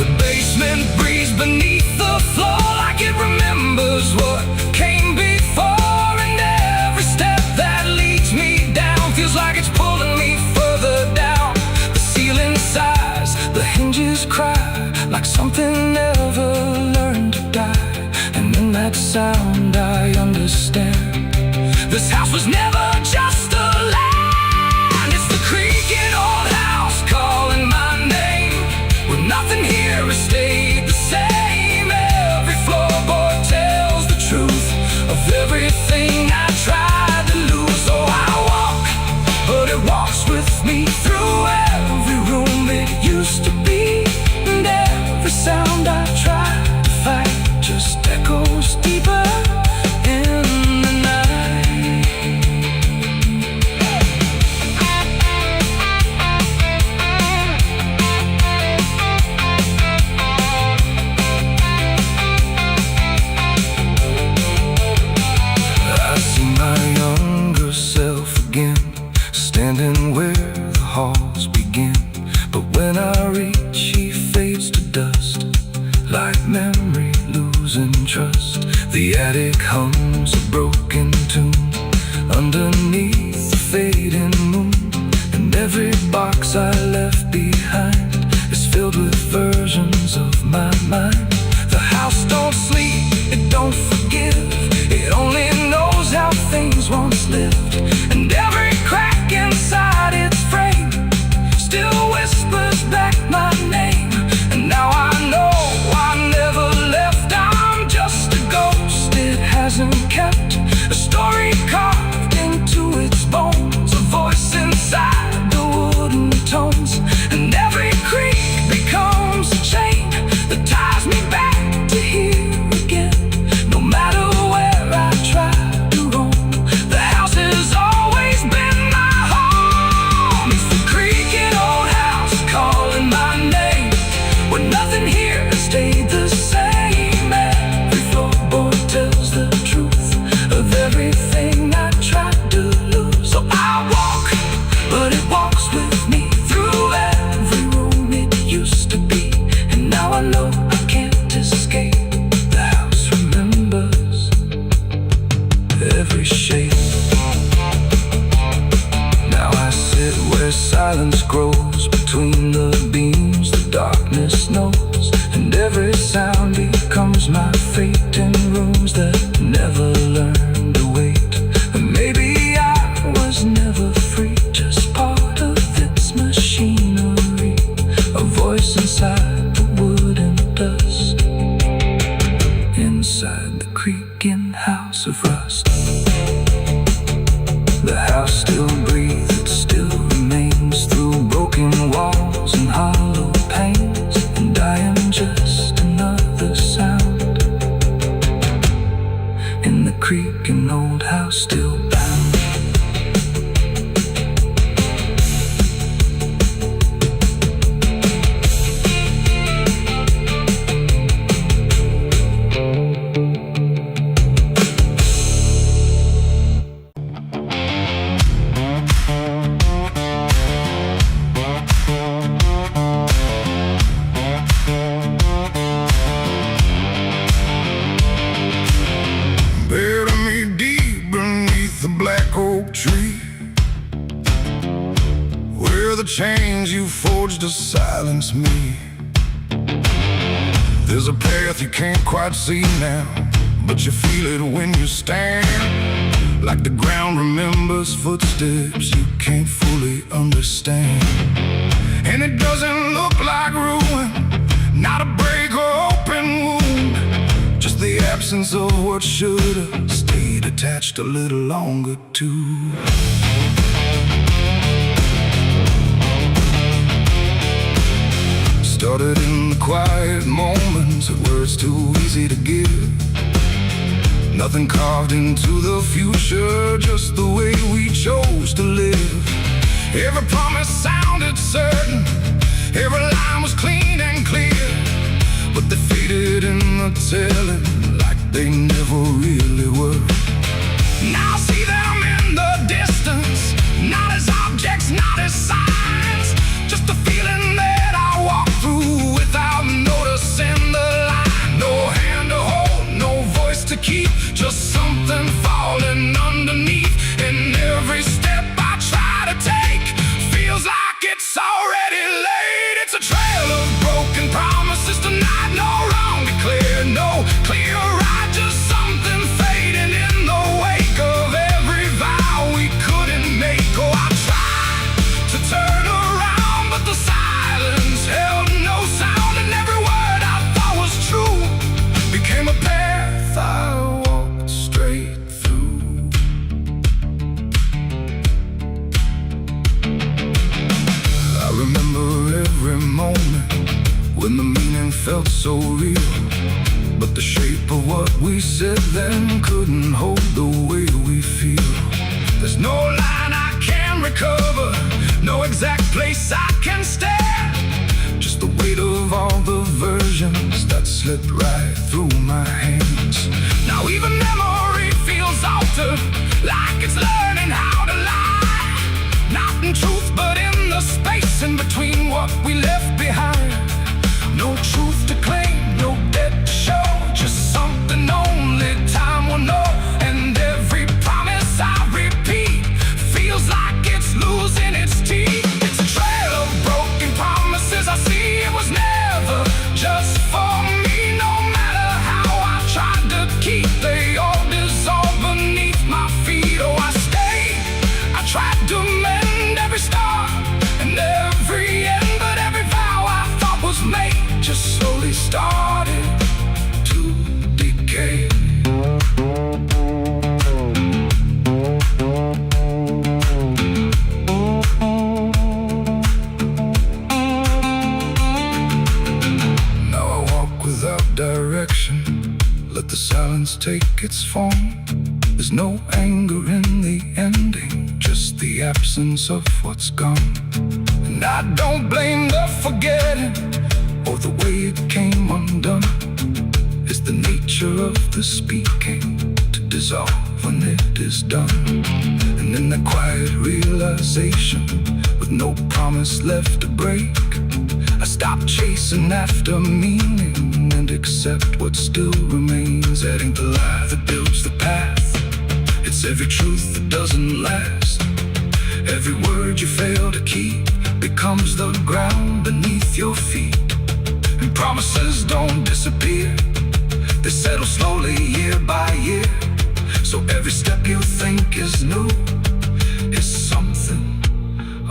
The basement breathes beneath the floor, like it remembers what came before. And every step that leads me down feels like it's pulling me further down. The ceiling sighs, the hinges cry, like something never learned to die. And in that sound I understand, this house was never just a land. It's the creaking old house calling my name, when nothing here has stayed the same. Every floorboard tells the truth of everything I tried to lose. Oh, I walk, but it walks with me through every room it used to be, and every sound I tried to fight just echoes deeper in the night. I reach, he fades to dust, like memory losing trust. The attic hums a broken tune underneath the fading moon, and every box I left behind is filled with versions of my mind. The house don't sleep, it don't forgive, it only knows how things once lived, and every crack inside its frame still whispers back my name. And now I know I never left, I'm just a ghost. It hasn't kept a story carved into its bones, a voice inside the wooden tones, and every creak becomes a chain that ties me back to here again. No matter where I try to roam, the house has always been my home. It's the creaking old house calling my name, when nothing here stayed the same. Every floorboard tells the truth of everything I tried to lose. So I walk, but it walks with me through every room it used to be, and now I know I can't escape. The house remembers every shape. Now I sit where silence grows between the beams, the darkness knows, and every sound becomes my fate in rooms that never learned to wait. And maybe I was never free, just part of its machinery, a voice inside the wooden dust, inside the creaking house of rust. The house still breathes, it still remains through broken walls and hollow panes, and I am just another sound in the creaking old house still bound. Bury me deep beneath the black oak tree, where the chains you forged to silence me. There's a path you can't quite see now, but you feel it when you stand, like the ground remembers footsteps you can't fully understand. And it doesn't look like ruin, not a break or open wound, just the absence of what should've stayed attached a little longer too. Started in the quiet moments where it's too easy to give. Nothing carved into the future, just the way we chose to live. Every promise sounded certain, every line was clean and clear, but they faded in the telling like they never really were. Now I see them in the distance, not as objects, not as signs, just a feeling that I walk through without noticing the line. No hand to hold, no voice to keep, just something falling underneath. And every step I try to take feels like it's already late. It's a trail of broken promises tonight, no wrong declared, no clear right, just something fading in the wake of every vow we couldn't make. Oh, I tried to turn around, but the silence held no sound, and every word I thought was true became a path I walked straight through. I remember every moment when the meaning felt so real, but the shape of what we said then couldn't hold the way we feel. There's no line I can recover, no exact place I can stand, just the weight of all the versions that slipped right through my hands. Now even memory feels altered, like it's learning how to lie, not in truth but in the the space in between what we left behind. No truth to claim, no debt to show, just something only time will know. And every promise I repeat feels like it's losing its teeth. It's a trail of broken promises. I see it was never just for me. No matter how I tried to keep, they all dissolve beneath my feet. Oh, I stayed, I tried to mend every star and every end, but every vow I thought was made just slowly started to decay. Now I walk without direction, let the silence take its form. There's no anger in the ending, just the absence of what's gone. And I don't blame the forgetting or the way it came undone. It's the nature of the speaking to dissolve when it is done. And in the quiet realization, with no promise left to break, I stop chasing after meaning and accept what still remains. Adding the lie that builds the path, it's every truth that doesn't last. Every word you fail to keep becomes the ground beneath your feet. And promises don't disappear, they settle slowly year by year. So every step you think is new is something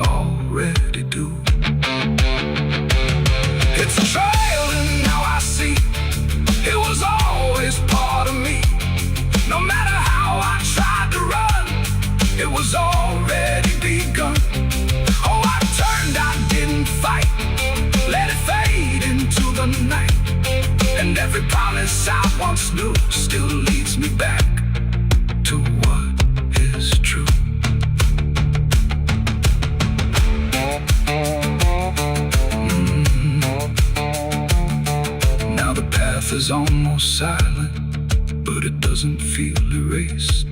already due. It's a trail and now I see it was always part of me. No matter how I tried to run, it was already begun. Oh, I turned, I didn't fight, let it fade into the night. And every promise I once knew still leads me back to what is true. Now the path is almost silent, but it doesn't feel erased.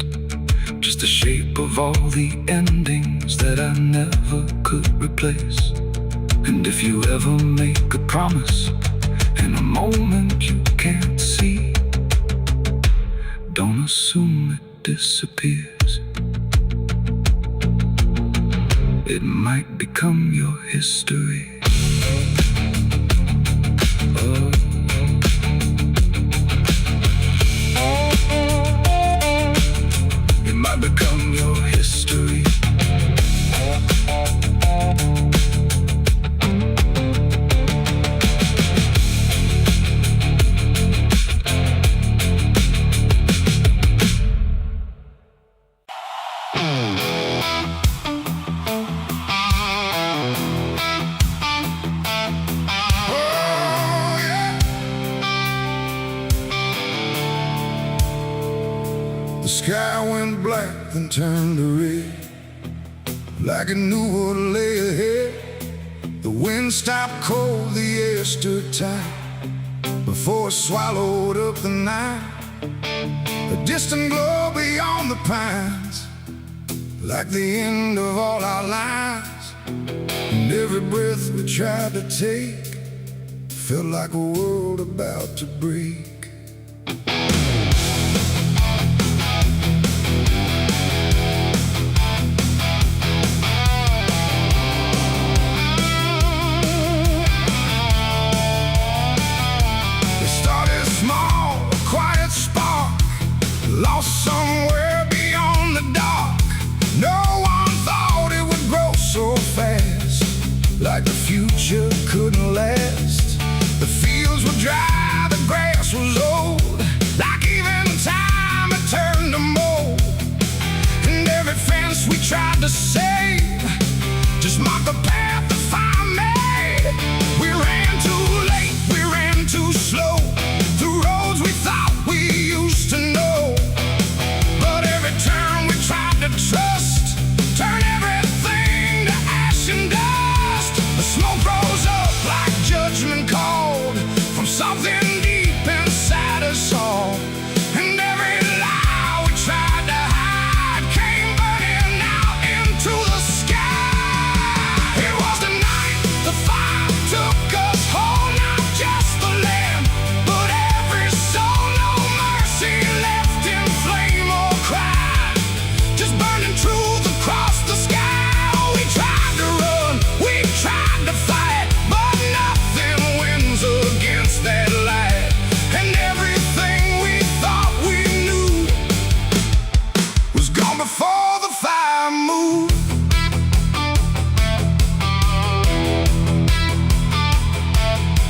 Just the shape of all the endings that I never could replace. And if you ever make a promise in a moment you can't see, don't assume it disappears. It might become your history. Oh. It might become your history. The sky went black, then turned to red, like it knew what lay ahead. The wind stopped cold, the air stood tight, before it swallowed up the night. A distant glow beyond the pines, like the end of all our lives. And every breath we tried to take felt like a world about to break. Lost somewhere beyond the dark. No one thought it would grow so fast, like the future couldn't last. The fields were dry, the grass was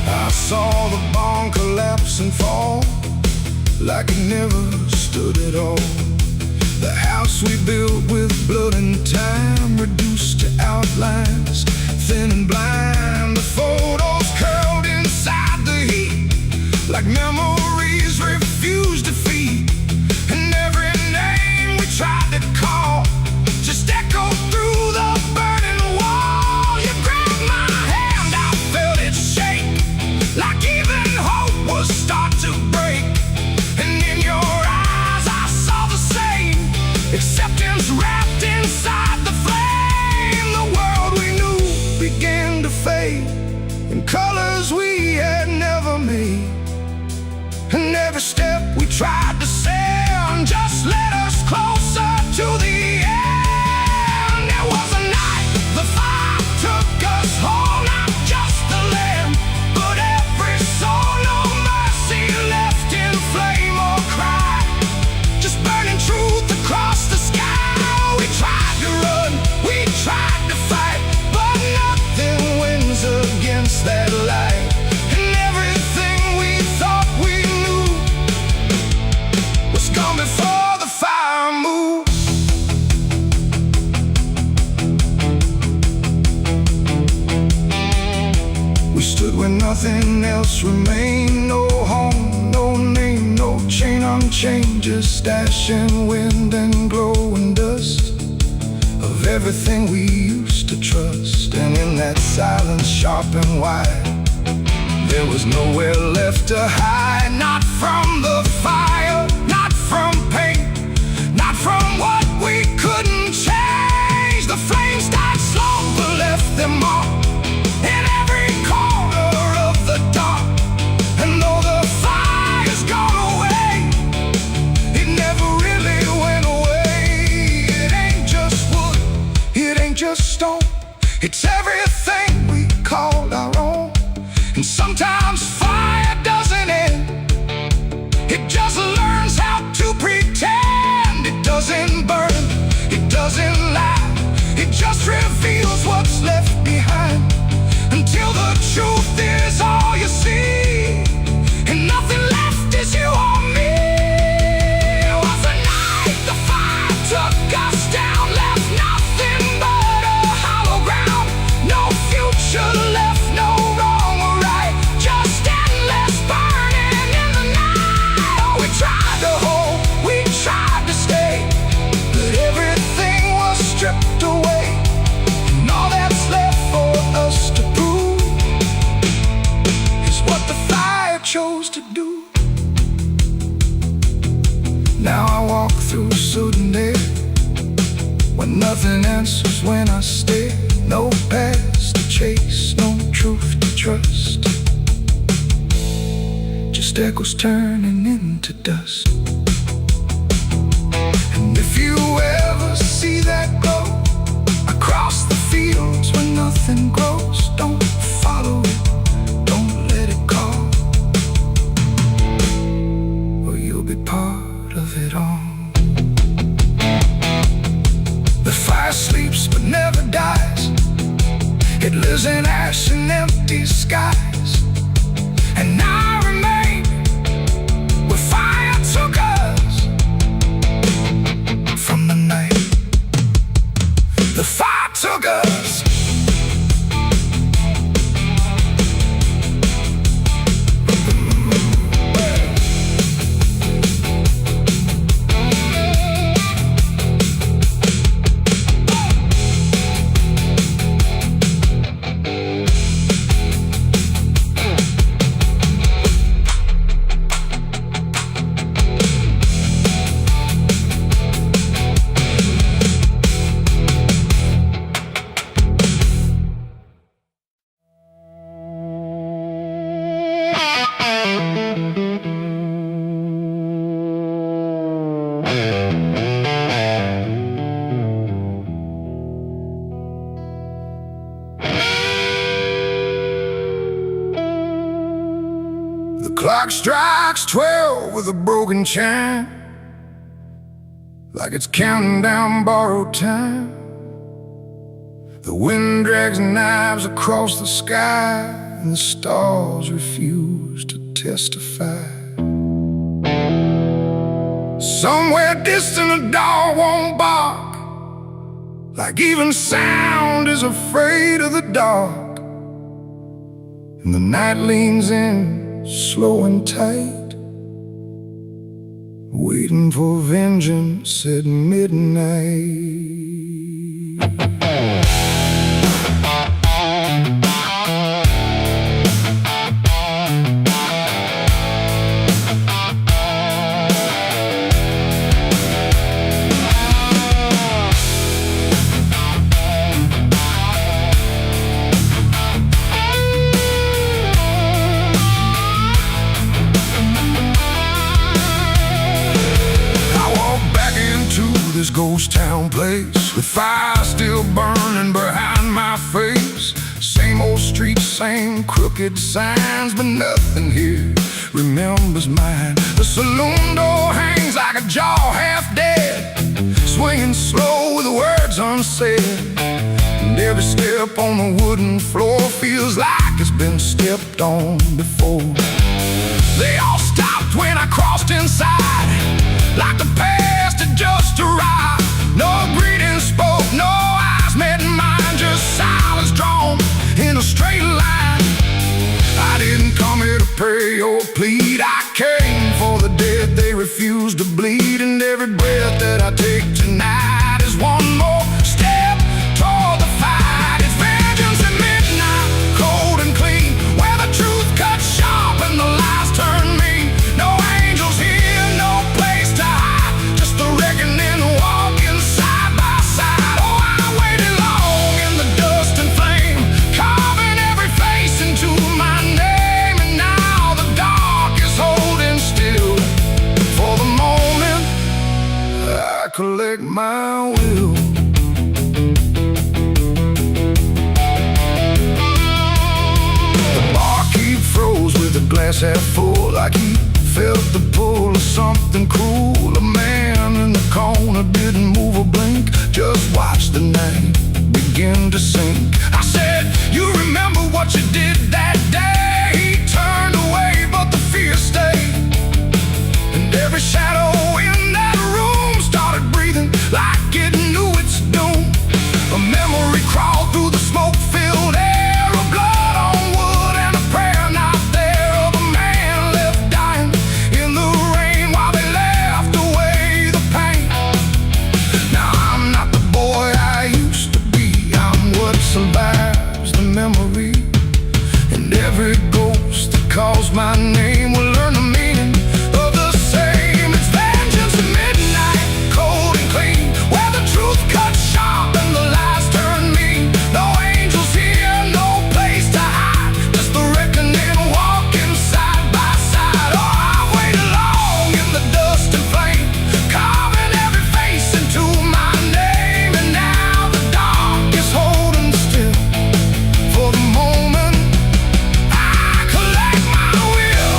I saw the barn collapse and fall like it never stood at all. The house we built with blood and time reduced to outlines, thin and blind. The photos curled inside the heat like memories refused defeat. And every name we tried to call just echoed through the burning wall. You grabbed my hand, I felt it shake, like even hope was start to break. And in your eyes I saw the same acceptance wrapped inside the flame. The world we knew began to fade in colors we had never made. And every step we tried to send just led us closer to the end. There was a night the fire took us whole, not just the land, but every soul. No mercy left in flame or cry, just burning truth across the sky. We tried to run, we tried to fight, but nothing wins against that light. And everything we thought we knew was gone before the fire moved. We stood where nothing else remained. No home, no name, no chain unchained, just ash and wind and glowing dust of everything we used to trust. And in that silence, sharp and wide, there was nowhere left to hide. Not from the fire, not from pain, not from what we couldn't change. The flames died slow but left them all in every corner of the dark. And though the fire's gone away, it never really went away. It ain't just wood, it ain't just stone, it's everything we called our own. And sometimes fire doesn't end, it just learns how to pretend. It doesn't burn, it doesn't lie, it just reveals what's left behind, until the truth is all you see, and nothing left is you or me. It was a night the fire took us down, left nothing but a hollow ground. No future left, no wrong or right, just endless burning in the night. Oh, we tried to hold, we tried to stay, but everything was stripped away. And all that's left for us to prove is what the fire chose to do. Now I walk through sudden air when nothing answers when I stare. No past to chase, no truth to trust, just echoes turning into dust. And if you ever see that glow across the fields where nothing grows, don't follow it, don't let it call, or you'll be part of it all. The fire sleeps but never dies, it lives in ash and empty skies. And I remain where fire took us from the night the fire took us. Clock strikes 12 with a broken chime, like it's counting down borrowed time. The wind drags knives across the sky and the stars refuse to testify. Somewhere distant a dog won't bark, like even sound is afraid of the dark. And the night leans in, slow and tight, waiting for vengeance at midnight. This ghost town place, with fire still burning behind my face. Same old streets, same crooked signs, but nothing here remembers mine. The saloon door hangs like a jaw half dead, swinging slow with words unsaid. And every step on the wooden floor feels like it's been stepped on before. They all stopped when I crossed inside, like the past had just arrived. No greeting spoke, no eyes met mine, just silence drawn in a straight line. I didn't come here to pray or plead, I came for the dead they refuse to bleed. And every breath that I take tonight is one more step toward the fight. It's vengeance at midnight, cold and clean, where the truth cuts sharp and the lies turn mean. No angels here, no place to hide, just the reckoning walking side by side. Oh, I waited long in the dust and flame, carving every face into my name. And now the dark is holding still. For the moment I collect my will. The barkeep froze with a glass half full, like he felt the pull of something cruel. A man in the corner didn't move a blink, just watched the night begin to sink. I said, you remember what you did that day? He turned away, but the fear stayed. And every shadow in that room started breathing like it knew its doom. A memory crawled through the smoke-filled air, of blood on wood and a prayer not there, of a man left dying in the rain while they left away the pain. Now I'm not the boy I used to be, I'm what survives the memory. And every ghost that calls my name will learn the meaning of the same. It's vengeance at midnight, cold and clean, where the truth cuts sharp and the lies turn mean. No angels here, no place to hide, just the reckoning walking side by side. Oh, I waited long in the dust and flame, carving every face into my name. And now the dark is holding still. For the moment I collect my will.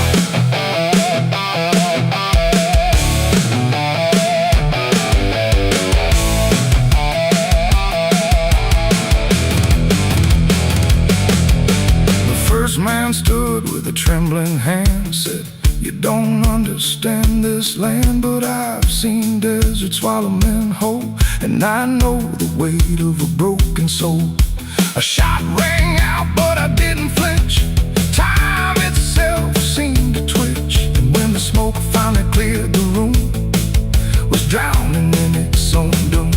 The first man stood with a trembling hand, said, you don't understand this land, but I've seen deserts swallow men whole, and I know the weight of a broken soul. A shot rang out, but I didn't flinch. Time itself seemed to twitch, and when the smoke finally cleared the room, was drowning in its own doom.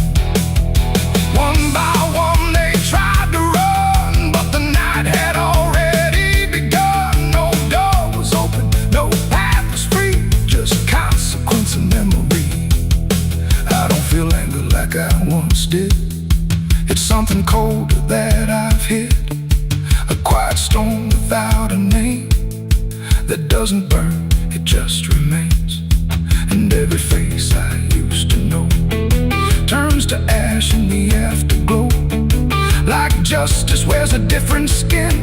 One by one they tried to run, but the night had already begun. No door was open, no path was free, just consequence and memory. I don't feel anger like I once did, it's something colder that I've hit. A quiet storm without a name, that doesn't burn, it just remains. And every face I used to know turns to ash in the afterglow. Like justice wears a different skin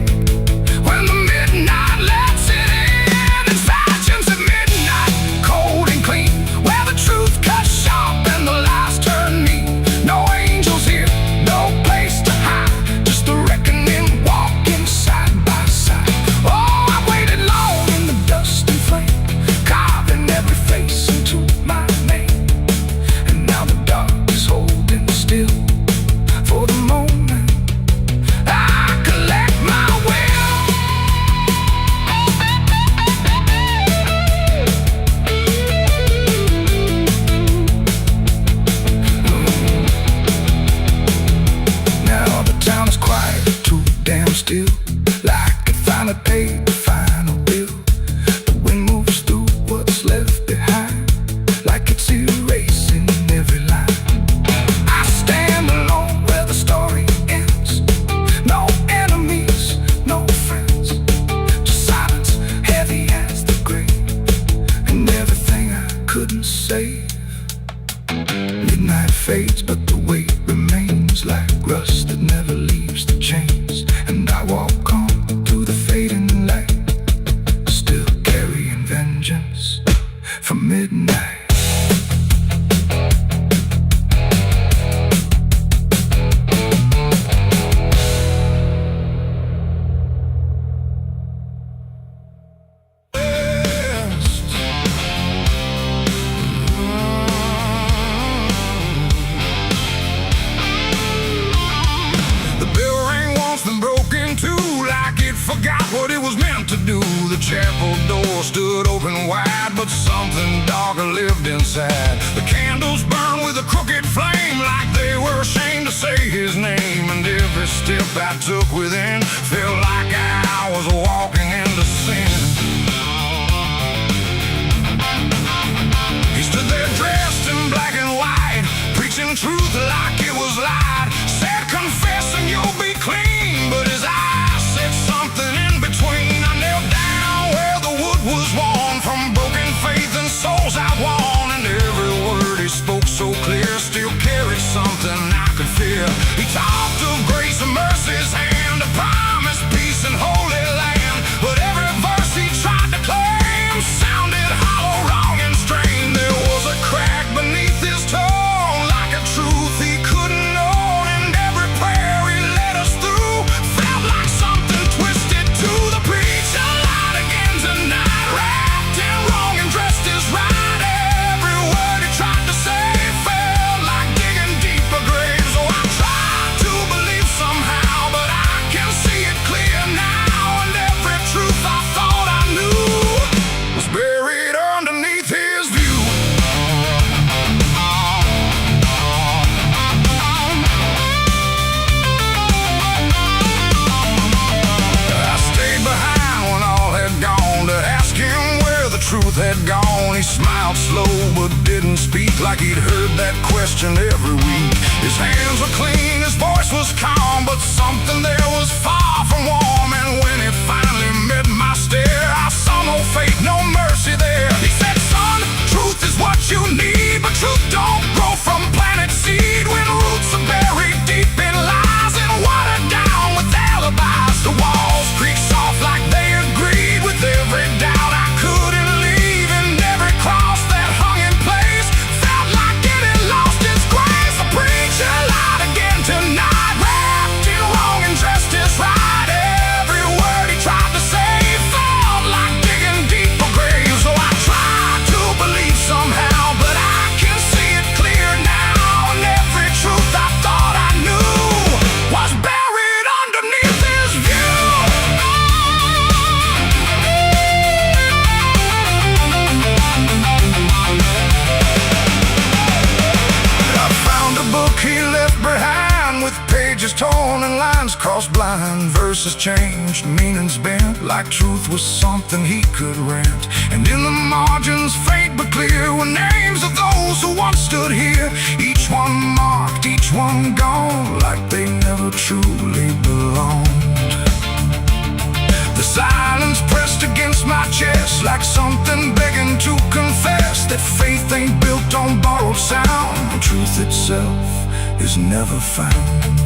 when the midnight lets it in. It's vengeance at midnight, cold and clean, where the truth cuts sharp and the lies turn mean. No angels here, no place to hide, just the reckoning walking side by side. from midnight. Forgot what it was meant to do. The chapel door stood open wide, but something darker lived inside. The candles burned with a crooked flame, like they were ashamed to say his name. And every step I took within felt like I was walking into sin. He stood there dressed in black and white, preaching truth like it was light. Said, confess and you'll be clean, but his eyes said something in between. I knelt down where the wood was worn from broken faith and souls I won. And every word he spoke so clear still carried something I could fear. He talked of grace and mercy's hand, a promise, peace and holy land. But every verse he tried to claim sounded hollow, wrong and strained. There was a crack beneath his tone, like a truth he couldn't own. And every prayer he led us through felt like something twisted to the preacher. Lied again tonight, wrapped in wrong and dressed as right. Every word he tried to say felt like digging deeper graves. So I tried to believe somehow, but I can see it clear now. And every truth I thought I knew was buried underneath his view. I stayed behind when all had gone to ask him where the truth had gone. He smiled slow but didn't speak, like he'd heard that question every week. His hands were clean, his voice was calm, but something there was far from warm. And when he finally met my stare, I saw no faith, no mercy there. He said, son, truth is what you need, but truth don't grow from planted seed. When roots are buried deep in lies and watered down with alibis, the walls creak soft like they agreed with every doubt I couldn't leave. And every cross that hung in place felt like it had lost its grace. The preacher lied again tonight, wrapped in wrong and dressed as right. Every word he tried to say felt like digging deeper graves. So I tried to believe somehow, but I can see it clear now. And every truth I thought I knew was buried underneath his view. I found a book he left behind, with pages torn and lines crossed blind. Verses changed, meanings bent, like truth was something he could rent. And in the margins, faint but clear, were names of those who once stood here. Each one marked, each one gone, like they never truly belonged. The silence pressed against my chest, like something begging to confess that faith ain't built on borrowed sound. The truth itself is never found.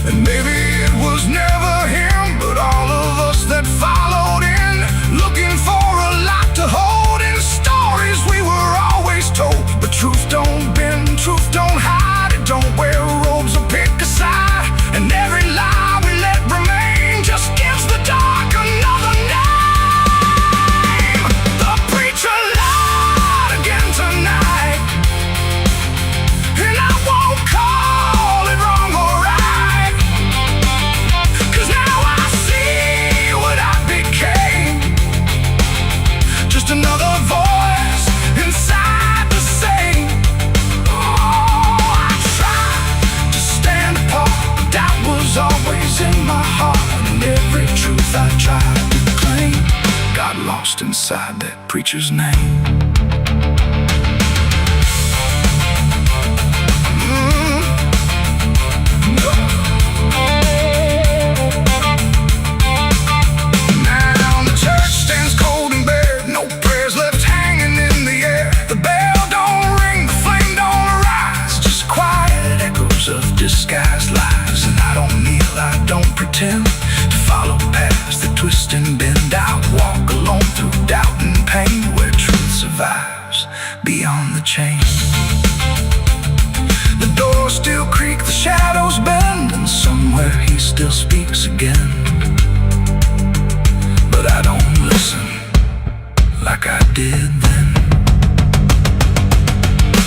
And maybe it was never him, but all of us that followed in, looking for a lot to hold in stories we were always told. But truth don't bend, truth don't hide, it don't wear robes or pick a side. And every lie we let remain just gives the dark another name. The preacher lied again tonight, and I won't call it wrong or right, 'cause now I see what I became. Just another voice inside the same. Oh, I tried to stand apart, but doubt was always in my heart. And every truth I tried to claim got lost inside that preacher's name. Now the church stands cold and bare, no prayers left hanging in the air. The bell don't ring, the flame don't arise, just quiet echoes of disguised lies. And I don't kneel, I don't pretend to follow paths that twist and bend. I walk survives beyond the chain. The doors still creak, the shadows bend, and somewhere he still speaks again. But I don't listen like I did then,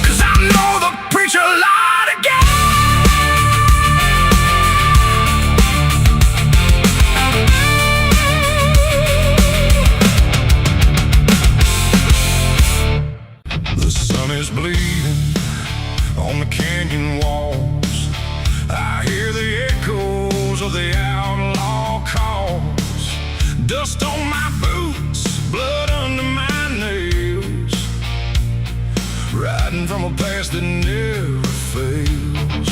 'cause I know the preacher lied again. The sun is bleeding on the canyon walls. I hear the echoes of the outlaw calls. Dust on my boots, blood under my nails, riding from a past that never fails.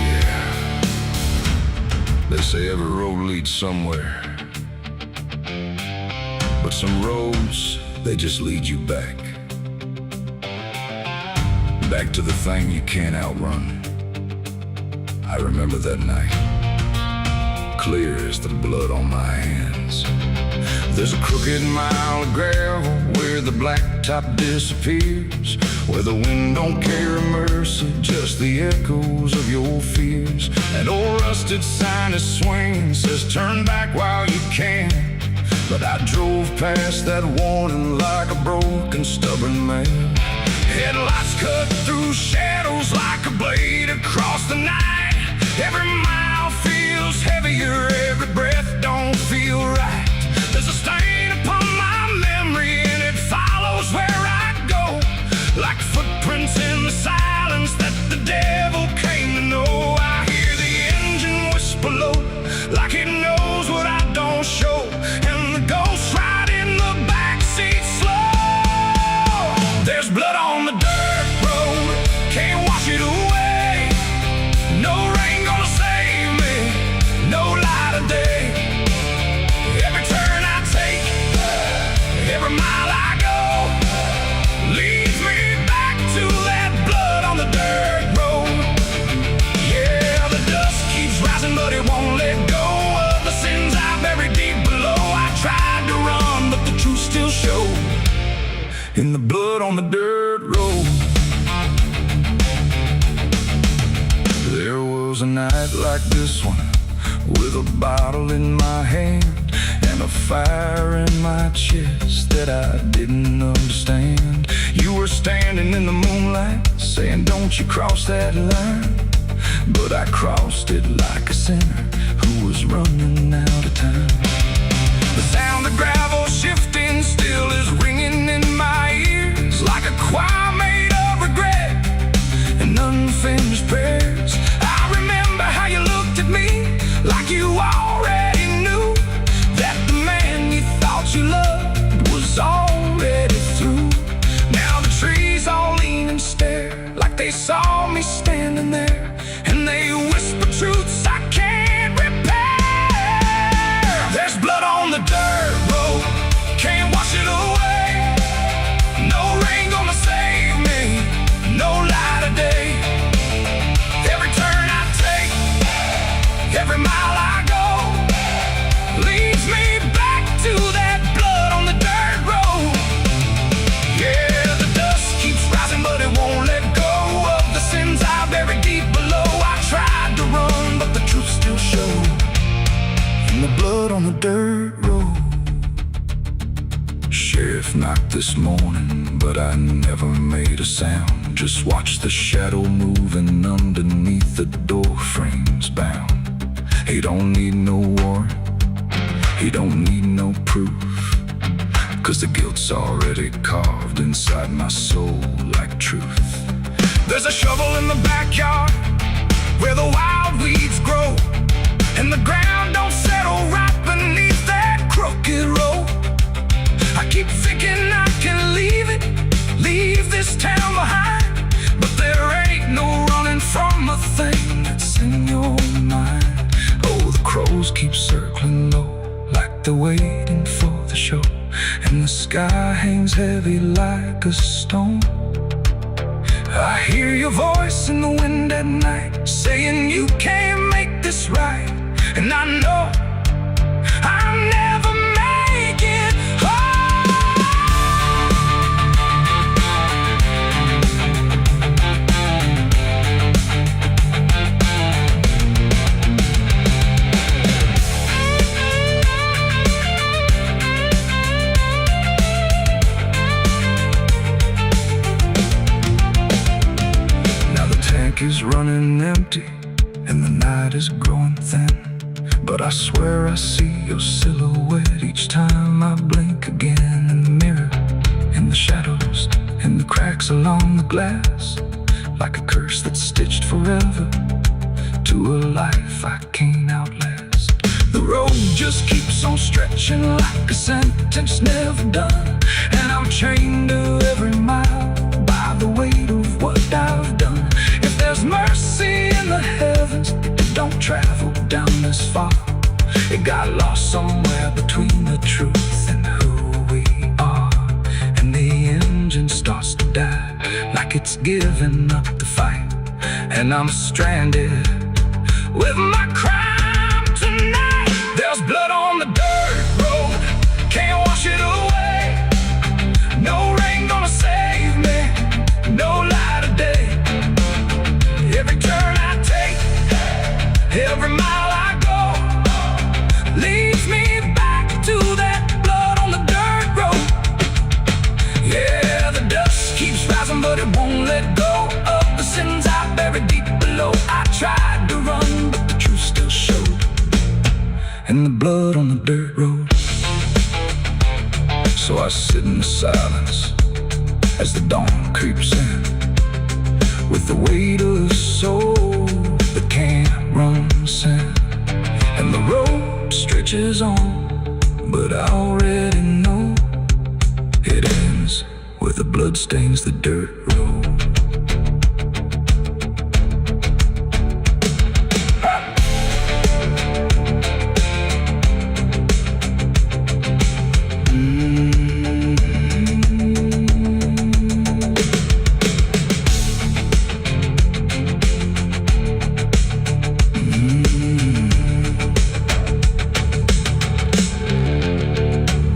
Yeah, they say every road leads somewhere, but some roads, they just lead you back to the thing you can't outrun. I remember that night, clear as the blood on my hands. There's a crooked mile of gravel where the blacktop disappears, where the wind don't carry mercy, just the echoes of your fears. That old rusted sign is swinging, says turn back while you can. But I drove past that warning like a broken, stubborn man. Headlights cut through shadows like a blade across the night. Every mile feels heavier, every breath don't feel right. There's a stain upon my memory and it follows where I go, like footprints in the silence that the devil came to know. I hear the engine whisper low, like it knows what I don't show, and the ghost ride in the backseat slow. There's blood on the dirt road, can't wash it away. No rain gonna save me, no light of day. Every turn I take, every mile I go, leads me back to that blood on the dirt road. Yeah, the dust keeps rising, but it won't let go of the sins I buried deep below. I tried to run, but the truth still showed in the blood on the dirt road. There was a night like this one, with a bottle in my hand and a fire in my chest that I didn't understand. You were standing in the moonlight, saying don't you cross that line. But I crossed it like a sinner who was running out of time. The sound of gravel shifting still is ringing in my ears, like a choir made of regret and unfinished prayers. I remember how you looked at me like you already knew that the man you thought you loved was already through. Now the trees all lean and stare like they saw me standing there, and they whisper truths I can't repair. There's blood on the dirt road, can't wash it away. No rain gonna save me, no light of day. Every turn I take, every mile I go, leads me back to that blood on the dirt road. Yeah, the dust keeps rising, but it won't let go of the sins I buried deep below. I tried to run, but the truth still showed in the blood on the dirt road. Sheriff knocked this morning, but I never made a sound. Just watched the shadow moving underneath the door frames bound. He don't need no warrant, he don't need no proof, 'cause the guilt's already carved inside my soul like truth. There's a shovel in the backyard where the wild weeds grow, and the ground don't settle right beneath that crooked road. I keep thinking I can leave this town behind, but there ain't no running from a thing that's in your mind. Oh, the crows keep circling low like they're waiting for the show, and the sky hangs heavy like a stone. I hear your voice in the wind at night, saying you can't make this right, and I know I'll never make it home. night is growing thin, but I swear I see your silhouette each time I blink again. In the mirror, in the shadows, in the cracks along the glass, like a curse that's stitched forever to a life I can't outlast. The road just keeps on stretching like a sentence never done, and I'm chained to every mile by the weight of what I've done. If there's mercy in the heavens, it don't travel down this far. It got lost somewhere between the truth and who we are, and the engine starts to die like it's giving up the fight, and I'm stranded with my crime tonight. There's blood on the dirt road, can't wash it away. No rain gonna save me, no light of day. Every turn I take, every mile I go, leads me back to that blood on the dirt road. Yeah, the dust keeps rising, but it won't let go of the sins I buried deep below. I tried to run, but the truth still showed, and the blood on the dirt road. So I sit in the silence as the dawn creeps in, with the weight of a soul that can't run sin. And the road stretches on, but I already know it ends where the blood stains the dirt road.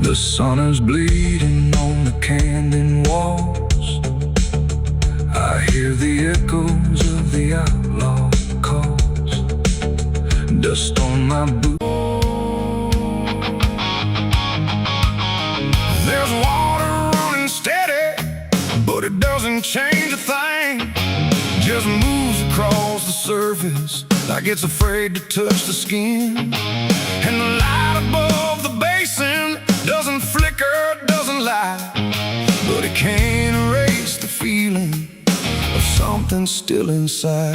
The sun is bleeding on the canyon walls. I hear the echoes of the outlaw calls. Dust on my boots. There's water running steady, but it doesn't change a thing. Just moves across the surface like it's afraid to touch the skin. And the light above the basin doesn't flicker, doesn't lie, but it can't erase the feeling of something still inside.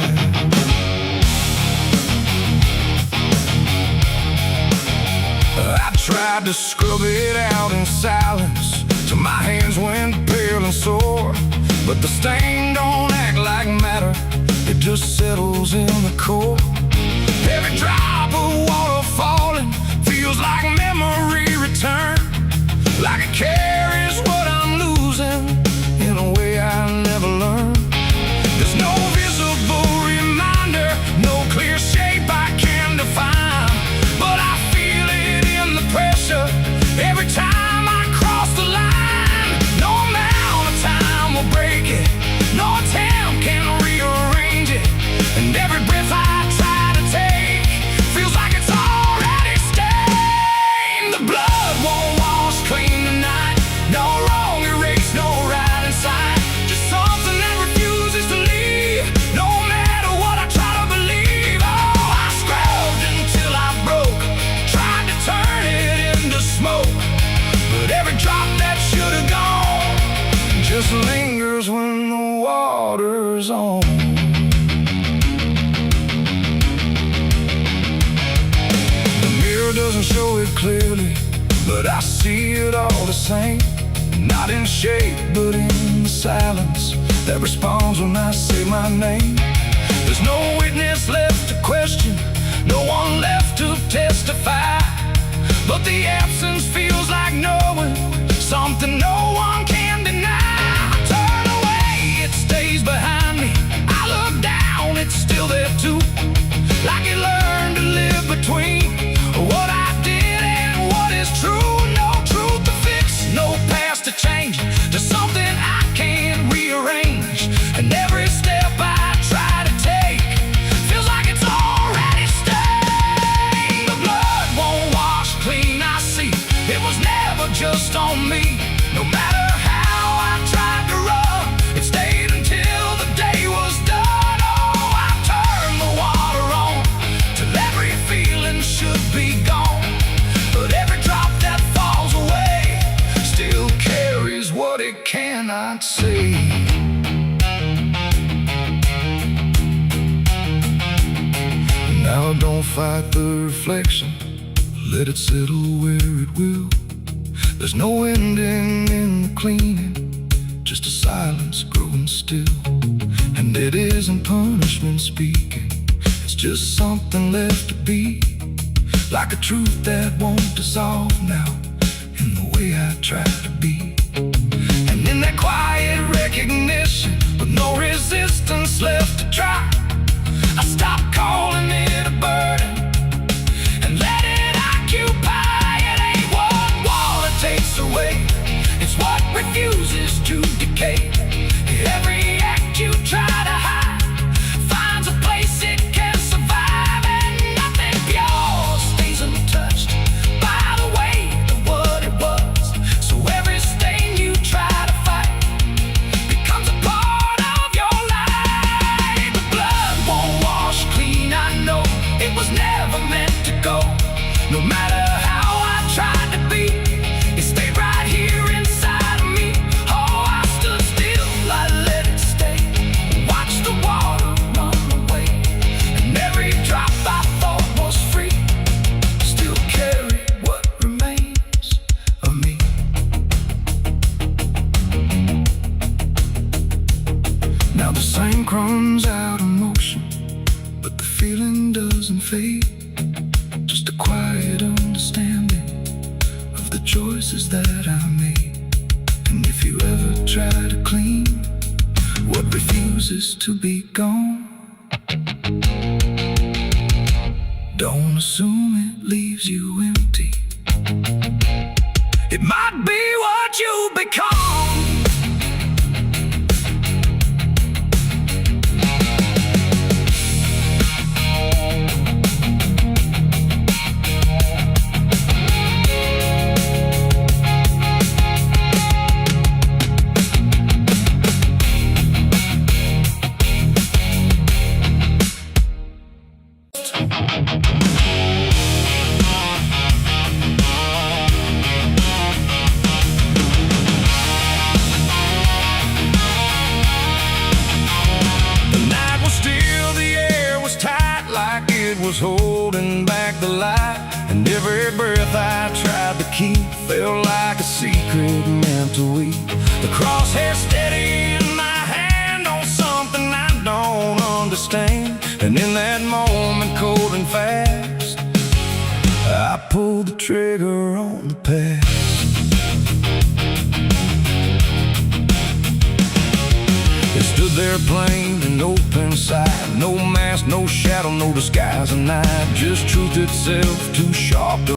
I tried to scrub it out in silence till my hands went pale and sore, but the stain don't act like matter, it just settles in the core. Every drop of water falling feels like memory return, like it carries what I'm losing in a way I never learned. There's no visible reminder, no clear shape I can define, but I feel it in the pressure every time I cross the line. No amount of time will break it, no attempt can rearrange it, and every breath I try to take feels like it's already stained. The blood won't wash clean tonight, no wrong erased, no right inside, just something that refuses to leave, no matter what I try to believe. Oh, I scrubbed until I broke, tried to turn it into smoke, but every drop that should have gone just lingers when the water's on. The mirror doesn't show it clearly, but I see it all the same. Not in shape, but in the silence that responds when I say my name. There's no witness left to question, no one left to testify, but the absence feels like knowing something no one can deny. I turn away, it stays behind me. I look down, it's still there too, like it learned to live between what I did and what is true. No truth to fix, no past to change, just something I can't rearrange. And every step I try to take feels like it's already stained. The blood won't wash clean, I see it was never just on me. No matter how I tried to run, it stayed until the day was done. Oh, I turned the water on, don't fight the reflection, let it settle where it will. There's no ending in the cleaning, just a silence growing still. And it isn't punishment speaking, it's just something left to be, like a truth that won't dissolve now in the way I try to be. And in that quiet recognition, with no resistance left to try, I stop calling it a burden and let it occupy. It ain't what water takes away, it's what refuses to decay. Every act you try to hide finds a place it can survive, and nothing pure stays untouched by the weight of what it was. So every stain you try to fight becomes a part of your life. The blood won't wash clean, I know it was never meant to go. No matter how I tried to be, it stayed right here inside of me. Oh, I stood still, I let it stay, watched the water run away, and every drop I thought was free still carried what remains of me. Now the sink runs out of motion, but the feeling doesn't fade. Just a quiet understanding of the choices that I made. And if you ever try to clean what refuses to be gone, don't assume it leaves you empty. It might be what you become. Was holding back the light, and every breath I tried to keep felt like a secret meant to weep. The crosshair steady in my hand on something I don't understand, and in that moment, cold and fast, I pulled the trigger on the past. It stood there plain and open sight, no mask, no shadow, no disguise, and night, just truth itself, too sharp to